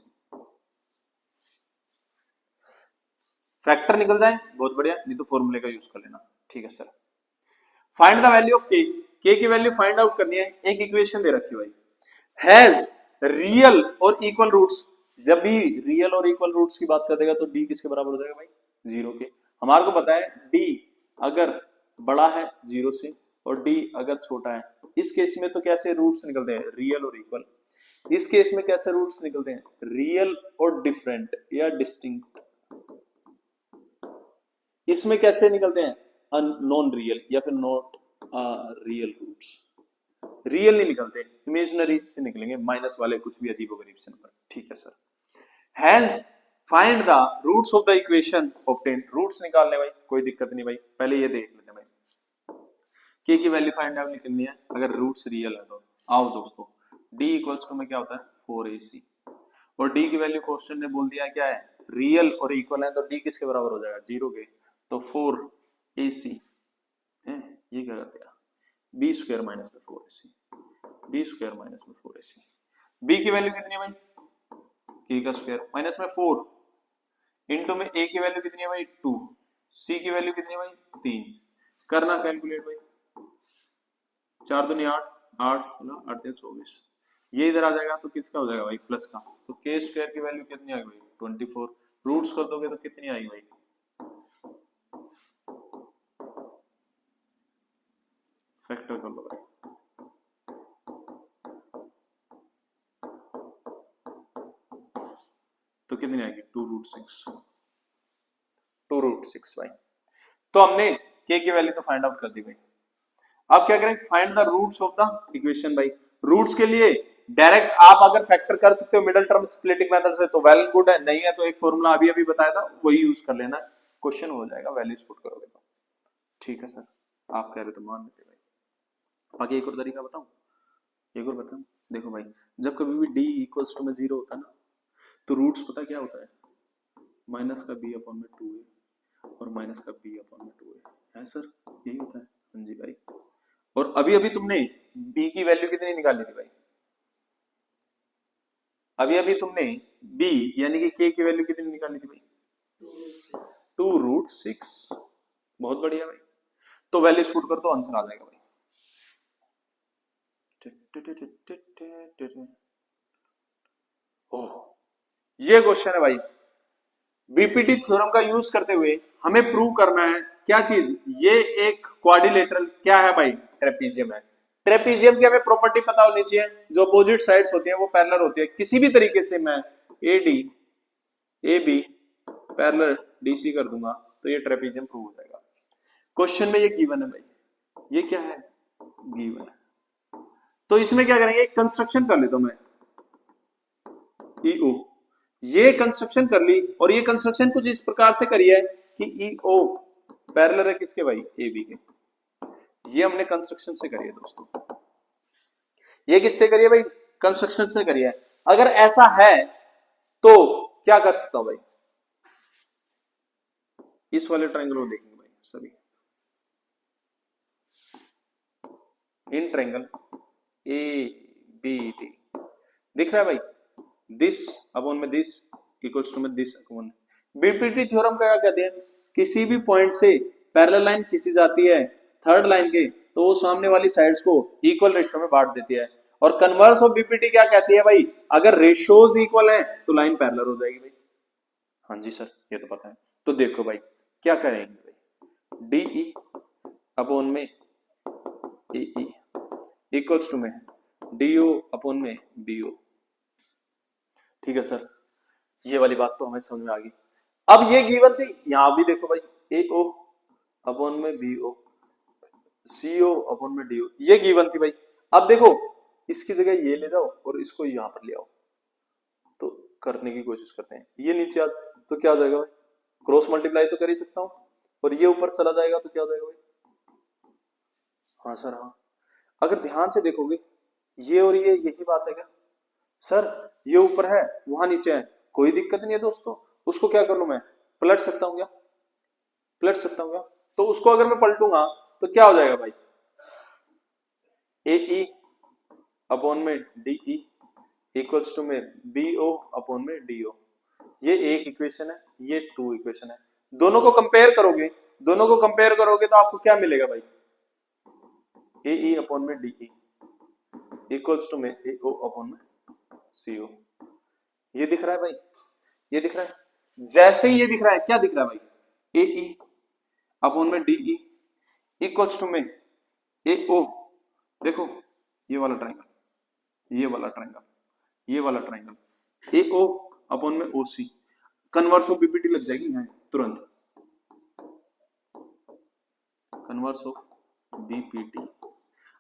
फैक्टर निकल जाए बहुत बढ़िया, नहीं तो फॉर्मूले का यूज कर लेना। ठीक है sir, find the value of के, के की वैल्यू फाइंड आउट करनी है। एक इक्वेशन दे रखी है भाई, हैज रियल और इक्वल रूट्स। जब भी रियल और इक्वल रूट्स की बात कर देगा तो डी किसके बराबर हो जाएगा भाई, जीरो के। हमारे को पता है डी अगर बड़ा है जीरो से और डी अगर छोटा है, इस केस में तो कैसे रूट्स निकलते हैं, रियल और इक्वल। इस केस में कैसे रूट्स निकलते हैं, रियल और डिफरेंट या डिस्टिंक्ट। इसमें कैसे निकलते हैं, नॉन रियल या फिर नॉट रियल रूट्स। रियल नहीं निकलते, इमेजिनरी से निकलेंगे, माइनस वाले कुछ भी अजीबोगरीब से नंबर। ठीक है sir, hence find the roots of the equation obtain. Roots निकालने भाई कोई दिक्कत नहीं भाई, पहले ये देख लेते हैं भाई, के की वैल्यू फाइंड आउट निकलनी है अगर रूट्स रियल है तो। आओ दोस्तों, डी इक्वल्स टू में क्या होता है 4ac, और डी की वैल्यू क्वेश्चन ने बोल दिया क्या है, रियल और इक्वल है, तो डी किसके बराबर हो जाएगा, जीरो के। तो 4ac है, ये क्या करते हैं, बी स्क्वायर माइनस में 4ac, बी स्क्वायर माइनस में 4ac। बी की वैल्यू कितनी है भाई, के का स्क्वायर माइनस में 4 इंटू में ए की वैल्यू कितनी है भाई 2, सी की वैल्यू कितनी है भाई 3। करना कैलकुलेट भाई, 4 दूनी 8, 8 16 8 24, ये इधर आ जाएगा तो किसका हो जाएगा भाई, प्लस का। तो के स्क्वायर की वैल्यू कितनी आएगी भाई 24। रूट्स कर दोगे तो कितनी आएगी भाई, फैक्टर कर लो भाई, तो कितनी आएगी 2√6, 2√6 भाई। तो हमने के की वैल्यू तो फाइंड आउट कर दी भाई। अब क्या करें, find the roots of the equation भाई। रूट्स के लिए डायरेक्ट आप अगर फैक्टर कर सकते हो मिडिल टर्म स्प्लिटिंग मेथड से तो वेल गुड है, नहीं है तो एक फॉर्मूला अभी अभी बताया था वही यूज कर लेना, क्वेश्चन हो जाएगा वैल्यूज पुट करोगे तो। ठीक है सर, आप कह रहे तो मान लेते भाई। बाकी एक और तरीका बताऊं, एक और बताऊं, देखो भाई, जब कभी भी डी इक्वल्स टू में 0 होता है ना, तो रूट्स पता क्या होता है, माइनस का बी अपॉन में 2a और माइनस का बी अपॉन में 2a है सर, यही होता है। हाँ जी भाई, और अभी अभी तुमने b की वैल्यू कितनी निकाली थी भाई, अभी अभी तुमने b यानी कि k की वैल्यू कितनी निकाली थी भाई, 2√6। बहुत बढ़िया भाई, तो वैल्यूज पुट कर तो आंसर आ जाएगा भाई। ओह, ये क्वेश्चन है भाई, बीपीटी थ्योरम का यूज करते हुए हमें प्रूव करना है क्या चीज, ये एक क्वाड्रिलेटरल क्या है भाई, ट्रेपीजियम है। ट्रेपीजियम की हमें प्रॉपर्टी पता होनी चाहिए, जो अपोजिट साइड्स होती हैं वो पैरेलल होती है। किसी भी तरीके से मैं एडी AB पैरेलल डीसी कर दूंगा तो ये ट्रेपीजियम प्रूव हो जाएगा। क्वेश्चन में ये गिवन है भाई, ये क्या है, गिवन है। तो इसमें क्या करेंगे, कंस्ट्रक्शन कर लेता हूं मैं, ईओ, ये कंस्ट्रक्शन कर ली, और ये कंस्ट्रक्शन कुछ इस प्रकार से करी है कि ईओ पैरेलल है किसके भाई, AB के। ये हमने कंस्ट्रक्शन से करी है दोस्तों, ये किससे करी है भाई, कंस्ट्रक्शन से करी है। अगर ऐसा है तो क्या कर सकता हूं भाई, इस वाले ट्रायंगल को देखेंगे भाई सभी, इन ट्रायंगल ABD दिख रहा है भाई, दिस अपॉन में दिस इक्वल्स टू में दिस अपॉन। बीपीटी थ्योरम का क्या कहते हैं, किसी भी पॉइंट से पैरेलल लाइन खींची जाती है थर्ड लाइन के, तो वो सामने वाली साइड्स को इक्वल रेशियो में बांट देती है। और कन्वर्स ऑफ बीपीटी क्या कहती है भाई, अगर रेशियोज इक्वल है तो लाइन पैरेलल हो जाएगी भाई। हाँ जी सर, ये तो पता है। तो देखो भाई क्या करेंगे भाई, डीई अपॉन में ई इक्वल्स टू में डीओ अपॉन में बीओ। ठीक है सर, ये वाली बात तो हमें समझ में आ गई। अब ये गिवन थी, यहां भी देखो भाई, AO अपॉन में BO, CO अपॉन में DO, ये गिवन थी भाई। अब देखो इसकी जगह ये ले जाओ और इसको यहां पर ले आओ, तो करने की कोशिश करते हैं। ये नीचे आ तो क्या हो जाएगा भाई, क्रॉस मल्टीप्लाई तो कर ही सकता हूं, और ये ऊपर चला जाएगा तो क्या हो जाएगा भाई, हाँ सर हाँ। अगर ध्यान से देखोगे ये और ये यही बात है क्या, सर ये ऊपर है वहां नीचे है, कोई दिक्कत नहीं है दोस्तों, उसको क्या कर लूं मैं, पलट सकता हूं क्या, पलट सकता हूं क्या? तो उसको अगर मैं पलटूंगा तो क्या हो जाएगा भाई, ए ई अपॉन में डी ई इक्वल्स टू में बी ओ अपॉन में डी ओ। ये एक इक्वेशन है, ये टू इक्वेशन है। दोनों को कंपेयर करोगे, दोनों को कंपेयर करोगे तो आपको क्या मिलेगा भाई, ए ई अपॉन में डी ई इक्वल्स टू में ए ओ अपॉन में सी ओ। ये दिख रहा है भाई, ये दिख रहा है, जैसे ही ये दिख रहा है क्या दिख रहा है भाई, ए ई अपॉन में डी ई इक्वल्स टू में ए ओ। देखो ये वाला ट्राइंगल, ये वाला ट्राइंगल, ये वाला ट्राइंगल, ए ओ अपॉन में ओ सी। कन्वर्स ऑफ बीपीटी लग जाएगी यहाँ तुरंत, कन्वर्स ऑफ बीपीटी।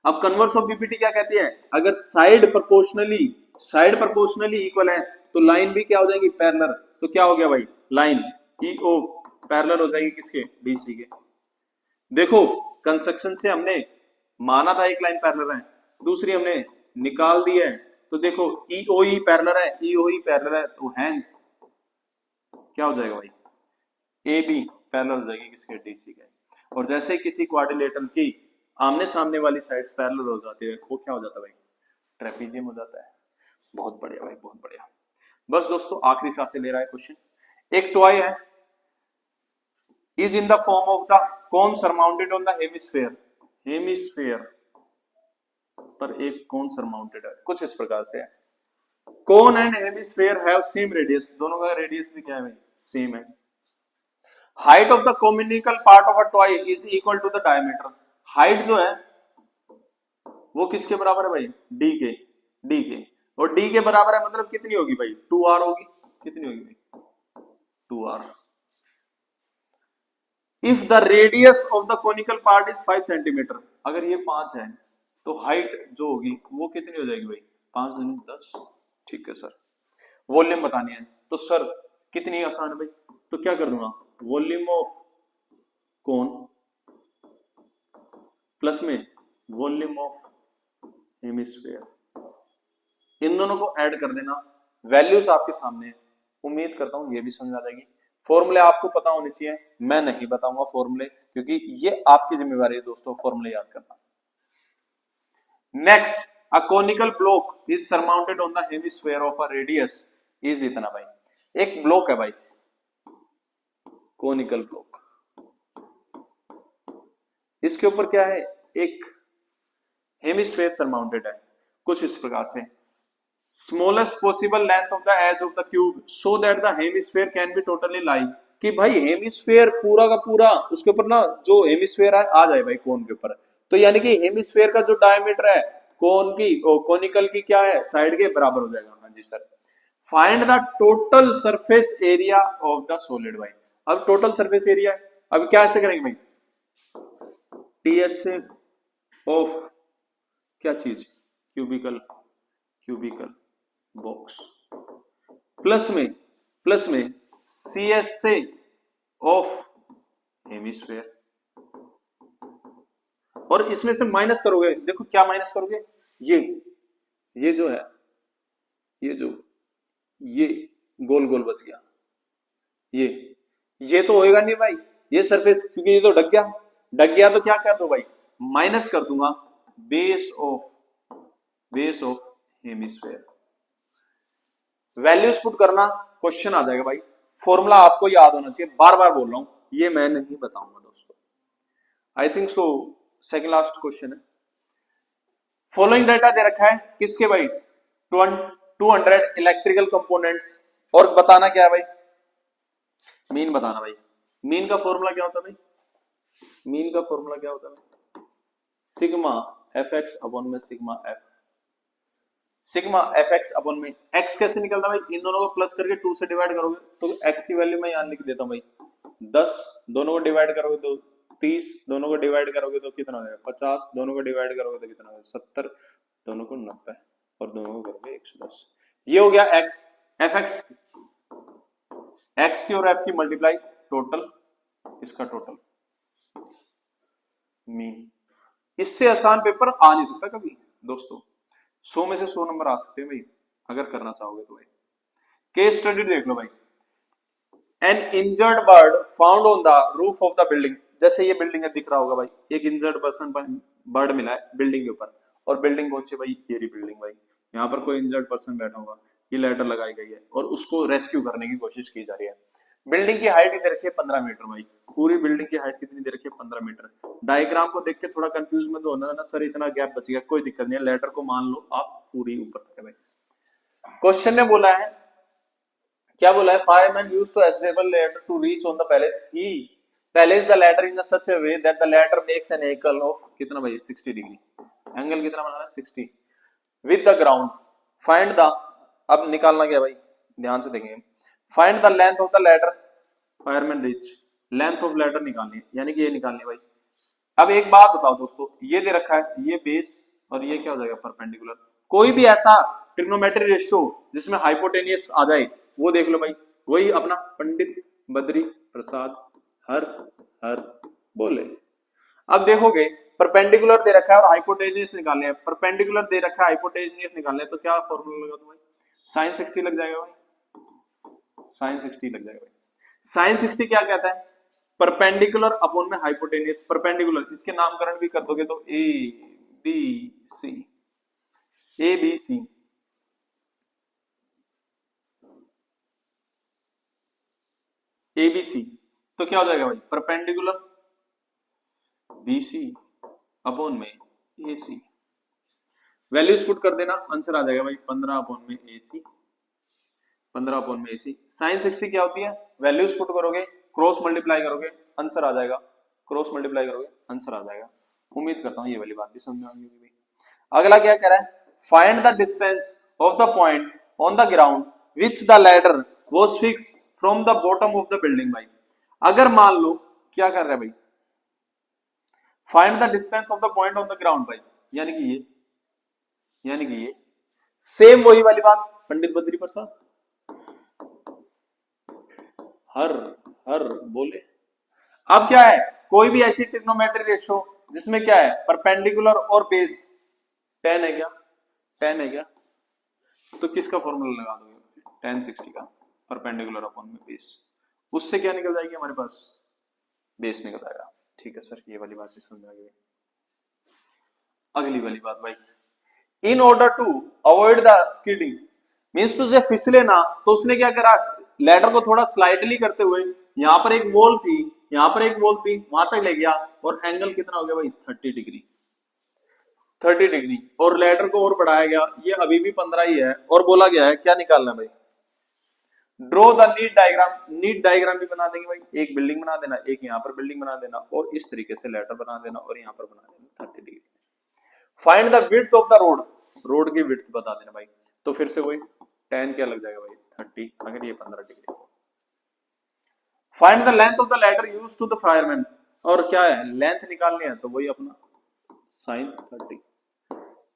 अब कन्वर्स ऑफ बीपीटी क्या कहती है, अगर साइड प्रोपोर्शनली इक्वल है तो लाइन भी क्या हो जाएगी, पैरेलल। तो क्या हो गया भाई, लाइन ई ओ पैरेलल हो जाएगी किसके, डीसी के। देखो कंस्ट्रक्शन से हमने माना था एक लाइन पैरेलल है, दूसरी हमने निकाल दी है, तो देखो ई ओ ई पैरेलल है, ई ओ ई पैरेलल है, तो हैंस क्या हो जाएगा भाई, ए बी पैरेलल हो जाएगी किसके, डीसी के। और जैसे ही किसी क्वाड्रिलेटरल की आमने सामने वाली साइड्स पैरेलल हो जाती है, वो क्या हो जाता है भाई, ट्रेपीजियम हो जाता है। बहुत बढ़िया भाई, बहुत बढ़िया। बस दोस्तों आखिरी सांसें ले रहा है क्वेश्चन। एक टॉय है, is in the form of the cone surmounted on the hemisphere, hemisphere पर एक कोन सरमाउंटेड है, कुछ इस प्रकार से है। Cone and hemisphere have same radius, दोनों का रेडियस भी क्या है भाई, सेम है। Height of the conical part of a toy is equal to the diameter. Height जो है वो किसके बराबर है भाई, डी के, डी के। और डी के बराबर है मतलब कितनी होगी भाई, 2r होगी। कितनी होगी भाई, 2r। If the radius of the conical part is 5 centimetre, अगर ये 5 है तो हाइट जो होगी वो कितनी हो जाएगी भाई, 5 दूनी 10। ठीक है सर, वॉल्यूम बतानी है तो सर कितनी आसान है भाई, तो क्या कर दूंगा, वॉल्यूम ऑफ कोन प्लस में वॉल्यूम ऑफ हेमिस्फीयर, इन दोनों को ऐड कर देना। वैल्यूज आपके सामने है, उम्मीद करता हूं ये भी समझ आ जाएगी। फॉर्मूले आपको पता होने चाहिए, मैं नहीं बताऊंगा फॉर्मूले, क्योंकि ये आपकी जिम्मेवारी है दोस्तों फॉर्मूले याद करना। Next, a conical block is surmounted on the hemisphere of a radius is इतना भाई। एक ब्लॉक है भाई, कोनिकल ब्लॉक, इसके ऊपर क्या है, एक हेमिस्फीयर सरमाउंटेड है कुछ इस प्रकार से। Smallest possible length of the edge of the cube so that the hemisphere can be totally lie, कि भाई हेमिस्फीयर पूरा का पूरा उसके ऊपर ना जो हेमिस्फीयर है आ जाए भाई कोन के ऊपर। तो यानी कि हेमिस्फीयर का जो डायमीटर है कोन की कोनिकल की क्या है, साइड के बराबर हो जाएगा। हाँ जी sir. Find the total surface area of the solid भाई। अब टोटल सरफेस एरिया है, अब क्या ऐसे करेंगे भाई, टीएस से ऑफ क्या चीज, क्यूबिकल, क्यूबिकल बॉक्स प्लस में सी एस से ऑफ हेमिस्फीयर, और इसमें से माइनस करोगे, देखो क्या माइनस करोगे, ये जो है, ये गोल गोल बच गया, ये तो होएगा नहीं भाई, ये सरफेस क्योंकि ये तो ढक गया तो क्या कर दो भाई, माइनस कर दूंगा base of hemisphere. Values put करना, क्वेश्चन आ जाएगा भाई। फॉर्मूला आपको याद होना चाहिए, बार बार बोल रहा हूं, ये मैं नहीं बताऊंगा दोस्तों। I think so second last question है। फॉलोइंग डाटा दे रखा है किसके भाई, 200 इलेक्ट्रिकल कंपोनेंट्स, और बताना क्या है भाई, मीन बताना भाई। मीन का फॉर्मूला क्या होता है भाई, मीन का फॉर्मूला क्या होता है, सिग्मा एफ एक्स अपॉन में sigma F, sigma F x upon में एक्स कैसे निकलता भाई, इन दोनों को प्लस करके 2 से डिवाइड करोगे तो एक्स की वैल्यू मैं यहां लिख देता हूं भाई 10, दोनों को डिवाइड करोगे तो 30, दोनों को डिवाइड करोगे तो कितना हो जाएगा 50, दोनों को डिवाइड करोगे तो कितना होगा 70, दोनों को 90 और दोनों को करोगे 110। ये हो गया एक्स, एफ एक्स, एक्स की और एफ की मल्टीप्लाई, टोटल, इसका टोटल मीन। इससे आसान पेपर आ नहीं सकता कभी दोस्तों, 100 में से 100 नंबर आ सकते हैं भाई, अगर करना चाहोगे तो भाई। केस स्टडी देख लो भाई। N injured bird found on the roof of the building. जैसे ये बिल्डिंग है, दिख रहा होगा भाई, एक इंजर्ड पर्सन बर्ड मिला है बिल्डिंग के ऊपर, और बिल्डिंग कौन सी भाई, ये रही बिल्डिंग भाई। यहाँ पर कोई इंजर्ड पर्सन बैठा होगा, ये लेटर लगाई गई है और उसको रेस्क्यू करने की कोशिश की जा रही है। बिल्डिंग की हाइट दे रखी है 15 मीटर भाई। पूरी बिल्डिंग की हाइट कितनी दे रखी है, 15 मीटर। डायग्राम को देख के थोड़ा कंफ्यूज मत होना ना सर, इतना गैप बच गया, कोई दिक्कत नहीं है, लेटर को मान लो आप पूरी ऊपर तक है भाई। क्वेश्चन ने बोला है, क्या बोला है, fireman used to assemble ladder to reach on the palace. He place the ladder in such a way that the ladder makes an angle of कितना भाई 60 डिग्री। एंगल कितना बना रहा है 60 with the ground. Find the, अब निकालना क्या भाई, ध्यान से देखेंगे। Find the length of the ladder. Fireman reach, length of ladder निकालनी है, यानी कि ये निकालनी है भाई। अब एक बात बताओ दोस्तों, ये दे रखा है, ये बेस और ये क्या हो जाएगा परपेंडिकुलर। कोई भी ऐसा ट्रिग्नोमेट्री रेशियो जिसमें हाइपोटेनियस आ जाए वो देख लो भाई, वही अपना पंडित बद्री प्रसाद हर हर बोले। अब देखोगे परपेंडिकुलर दे रखा है और हाइपोटेनियस निकालने हैं, परपेंडिकुलर दे रखा है हाइपोटेनियस निकालने हैं, तो क्या फॉर्मूला लगा भाई, साइन 60 लग जाएगा भाई, साइन 60 लग जाएगा भाई। साइन 60 क्या कहता है, परपेंडिकुलर अपॉन में हाइपोटेनियस। परपेंडिकुलर इसके नामकरण भी कर दोगे तो A B C, A B C, A B C, तो क्या हो जाएगा भाई, परपेंडिकुलर बी सी अपॉन में ए सी। वैल्यूज पुट कर देना, आंसर आ जाएगा भाई 15 अपॉन में ए सी, 15 अपॉन में ए सी। साइन 60 क्या होती है, वैल्यूज पुट करोगे, क्रॉस मल्टीप्लाई करोगे, आंसर आ जाएगा, क्रॉस मल्टीप्लाई करोगे आंसर आ जाएगा। उम्मीद करता हूं ये वाली बात भी समझ में आ गई होगी। अगला क्या कह रहा है, find the distance of the point on the ground which the ladder was fix from the bottom of the building भाई। अगर मान लो क्या कर रहा है भाई, find the distance of the point on the ground भाई, यानी कि ये, यानी कि ये सेम वही वाली बात पंडित बद्री प्रसाद हर हर बोले। अब क्या है, कोई भी ऐसी ट्रिग्नोमेट्री रेशियो जिसमें क्या है परपेंडिकुलर और बेस 10 है क्या, 10 है क्या, तो किसका फॉर्मूला लगा दोगे, tan 60 का, परपेंडिकुलर अपॉन में बेस, उससे क्या निकल जाएगी हमारे पास, बेस निकल जाएगा। ठीक है सर, ये वाली बात भी समझ आ गई। अगली वाली बात भाई, in order to avoid the skidding, means to say फिसले ना, तो उसने क्या करा, लेटर को थोड़ा स्लाइटली करते हुए, यहां पर एक वॉल थी, यहां पर एक वॉल थी, वहां तक ले गया, और एंगल कितना हो गया भाई 30 डिग्री, 30 डिग्री, और लेटर को और बढ़ाया गया, ये अभी भी 15 ही है, और बोला गया है क्या निकालना है भाई, draw the NEET diagram. NEET diagram भी बना देंगे भाई, एक बिल्डिंग बना देना, एक यहाँ पर बिल्डिंग बना देना, और इस तरीके से लेटर बना देना, और यहाँ पर बना देना 30 degree. Find the width of the road, road की विड्थ बता देना भाई, तो फिर से वही 10 क्या लग जाएगा भाई 30, अगर ये 15 डिग्री। Find the length of the ladder used to the fireman, और क्या है लेंथ निकालनी है, तो वही अपना साइन 30,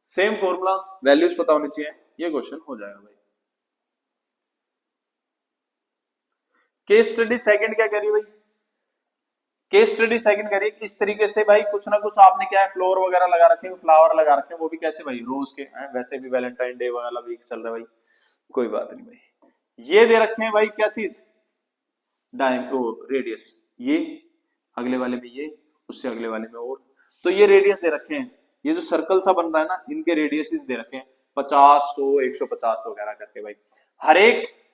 सेम फॉर्मूला, वैल्यूज पता होनी चाहिए, ये क्वेश्चन हो जाएगा भाई। केस स्टडी सेकंड क्या करी भाई, केस स्टडी सेकंड करिए इस तरीके से भाई, कुछ ना कुछ आपने क्या है फ्लोर वगैरह लगा रखे हैं, फ्लावर लगा रखे हैं, वो भी कैसे भाई रोज के हैं, वैसे भी वैलेंटाइन डे वाला वीक चल रहा है भाई, कोई बात नहीं भाई। ये दे रखे हैं भाई क्या चीज, रेडियस, ये अगले वाले में ये, उससे अगले वाले में और, तो ये रेडियस दे रखे हैं, ये जो सर्कल सा बन रहा है ना, इनके रेडियस दे रखे हैं 50, 100, 150 वगैरह करके भाई।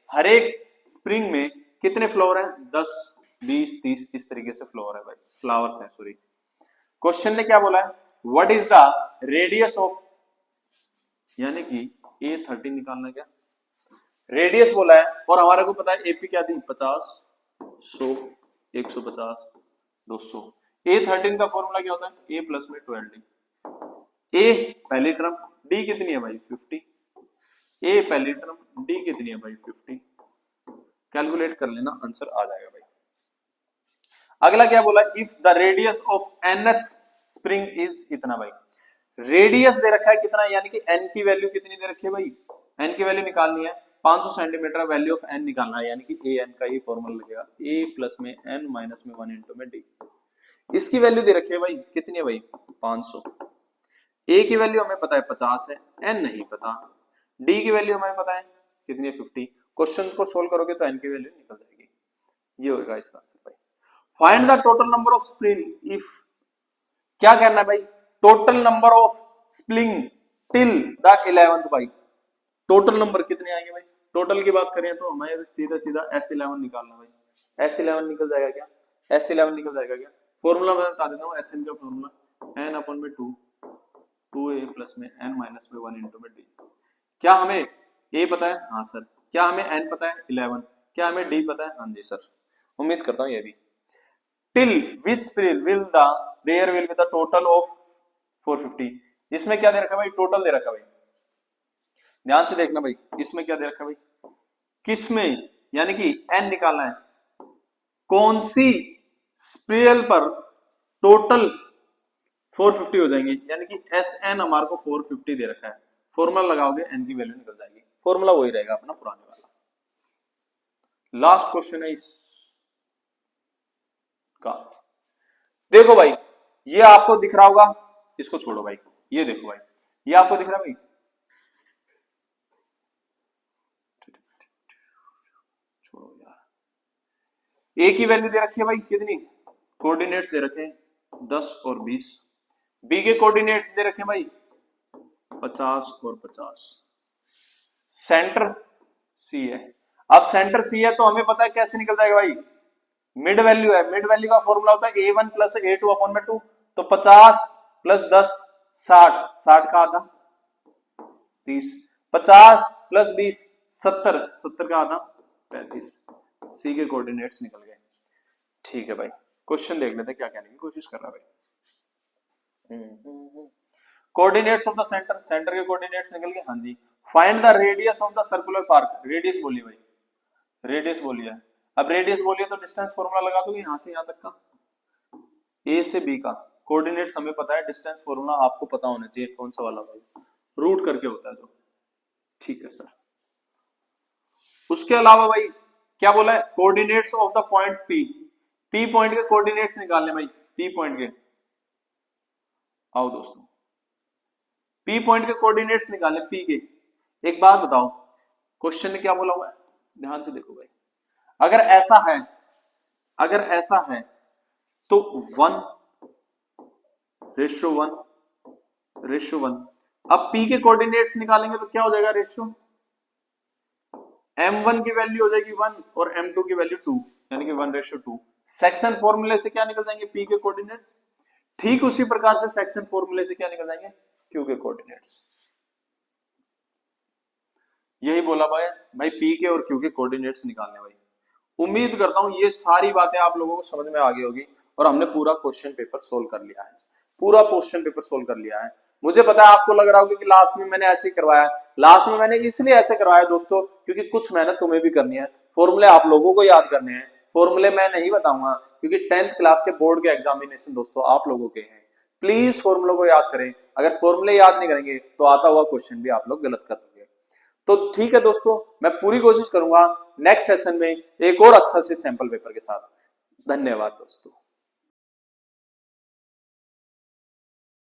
हर एक स्प्रिंग में कितने फ्लोर है, 10, 20, 30 इस तरीके से फ्लोर है भाई, फ्लावर्स है सॉरी। क्वेश्चन ने क्या बोला है, what is the radius of, यानी कि A13 निकालना, क्या रेडियस बोला है, और हमारे को पता है एपी क्या थी 50, 100, 150, 200। A13 का फॉर्मूला क्या होता है, A प्लस में 12D, A पहली टर्म, D कितनी है भाई 50, A पहली टर्म, D कितनी है भाई 50, कैलकुलेट कर लेना आंसर आ जाएगा भाई। अगला क्या बोला, if the radius of nth spring is इतना भाई, रेडियस दे रखा है कितना, यानी कि n की वैल्यू कितनी दे रखी है भाई, n की वैल्यू निकालनी है 500 सेंटीमीटर, वैल्यू ऑफ n निकालना है, यानी कि an का ही फॉर्मूला लगेगा, a प्लस में n माइनस में 1 इंटू में d। इसकी वैल्यू दे रखी है भाई कितनी है भाई 500, a की वैल्यू हमें पता है 50 है, n नहीं पता, डी की वैल्यू हमें पता है कितनी है 50। क्वेश्चन को सोल्व करोगे तो एन की वैल्यू निकल जाएगी। ये होगा इसका आंसर भाई। Find the total number of spring if, क्या करना है भाई, total number of spring till the 11th भाई। टोटल नंबर कितने आएंगे भाई, टोटल की बात करें तो हमें सीधा सीधा S11 निकालना भाई। S11 निकल जाएगा क्या, S11 निकल जाएगा क्या, फॉर्मूला मैं बता देता हूँ, SN का फॉर्मूला n अपन में 2, 2a प्लस में n माइनस में 1 इंटू में d। क्या हमें a पता है, हाँ सर। क्या हमें n पता है 11, क्या हमें d पता है, हाँ जी सर, उम्मीद करता हूँ ये भी। Till which spring will the there will be the total of 450। इसमें क्या दे रखा भाई, टोटल दे रखा भाई, ध्यान से देखना भाई, इसमें क्या दे रखा भाई, किसमें, यानी कि n निकालना है, कौन सी स्प्रियल पर टोटल 450 हो जाएंगे, यानी कि Sn हमारे को 450 दे रखा है। फॉर्मूला लगाओगे n की वैल्यू निकल जाएगी, फॉर्मूला वही रहेगा अपना पुराने वाला। लास्ट क्वेश्चन है इसका, देखो भाई, ये आपको दिख रहा होगा, इसको छोड़ो भाई, ये देखो भाई, ये आपको दिख रहा है भाई, छोड़ो यार। ए की वैल्यू दे रखी है भाई कितनी, कोऑर्डिनेट्स दे रखे हैं 10 और 20। बी के कोऑर्डिनेट्स दे रखे हैं भाई 50 और 50। सेंटर सी है। अब सेंटर सी है तो हमें पता है कैसे निकल जाएगा भाई, मिड वैल्यू है, मिड वैल्यू का फॉर्मूला होता है a1 प्लस a2 अपॉन में 2। तो 50 प्लस 10 60, 60 का आधा 30, 50 प्लस 20 70, 70 का आधा 35। सी के कोऑर्डिनेट्स निकल गए। ठीक है भाई, क्वेश्चन देख लेते हैं क्या कहने की कोशिश कर रहा है भाई। Coordinates of the centre, centre के कोऑर्डिनेट्स निकल गए, हाँ जी। Find the radius of the circular park, radius बोलिए भाई, रेडियस बोलिए। अब रेडियस बोलिए तो डिस्टेंस फॉर्मूला लगा दोगे यहां से यहां तक का, ए से बी का। कोऑर्डिनेट्स हमें पता है, डिस्टेंस फॉर्मूला आपको पता होना चाहिए, कौन सा वाला भाई, रूट करके होता है जो। ठीक है सर। उसके अलावा भाई क्या बोला है, coordinates of the point P, P point के कोऑर्डिनेट्स निकालने भाई, पी पॉइंट के, आओ दोस्तों, पी पॉइंट के कोऑर्डिनेट्स निकालने पी के। एक बात बताओ, क्वेश्चन ने क्या बोला हुआ है, ध्यान से देखो भाई, अगर ऐसा है, अगर ऐसा है तो 1:1:1। अब P के कोऑर्डिनेट्स निकालेंगे तो क्या हो जाएगा रेशियो, M1 की वैल्यू हो जाएगी 1 और M2 की वैल्यू 2, यानी कि 1:2। सेक्शन फॉर्मूले से क्या निकल जाएंगे P के कोऑर्डिनेट्स, ठीक उसी प्रकार से सेक्शन फॉर्मूले से क्या निकल जाएंगे Q के कोऑर्डिनेट्स। यही बोला भाई P के और Q के कोऑर्डिनेट्स निकालने भाई। उम्मीद करता हूं ये सारी बातें आप लोगों को समझ में आ गई होगी और हमने पूरा क्वेश्चन पेपर सोल्व कर लिया है, पूरा क्वेश्चन पेपर सोल्व कर लिया है। मुझे पता है आपको लग रहा होगा कि लास्ट में मैंने ऐसे ही करवाया, लास्ट में मैंने इसलिए ऐसे करवाया दोस्तों क्योंकि कुछ मेहनत तुम्हें भी करनी है, फॉर्मूले आप लोगों को याद करने हैं। फॉर्मूले मैं नहीं बताऊंगा क्योंकि 10th क्लास के बोर्ड के एग्जामिनेशन दोस्तों आप लोगों के हैं। प्लीज फॉर्मूलों को याद करें, अगर फॉर्मूले याद नहीं करेंगे तो आता हुआ क्वेश्चन भी आप लोग गलत कर दोगे। तो ठीक है दोस्तों, मैं पूरी कोशिश करूंगा नेक्स्ट सेशन में एक और अच्छा से सैंपल पेपर के साथ। धन्यवाद दोस्तों।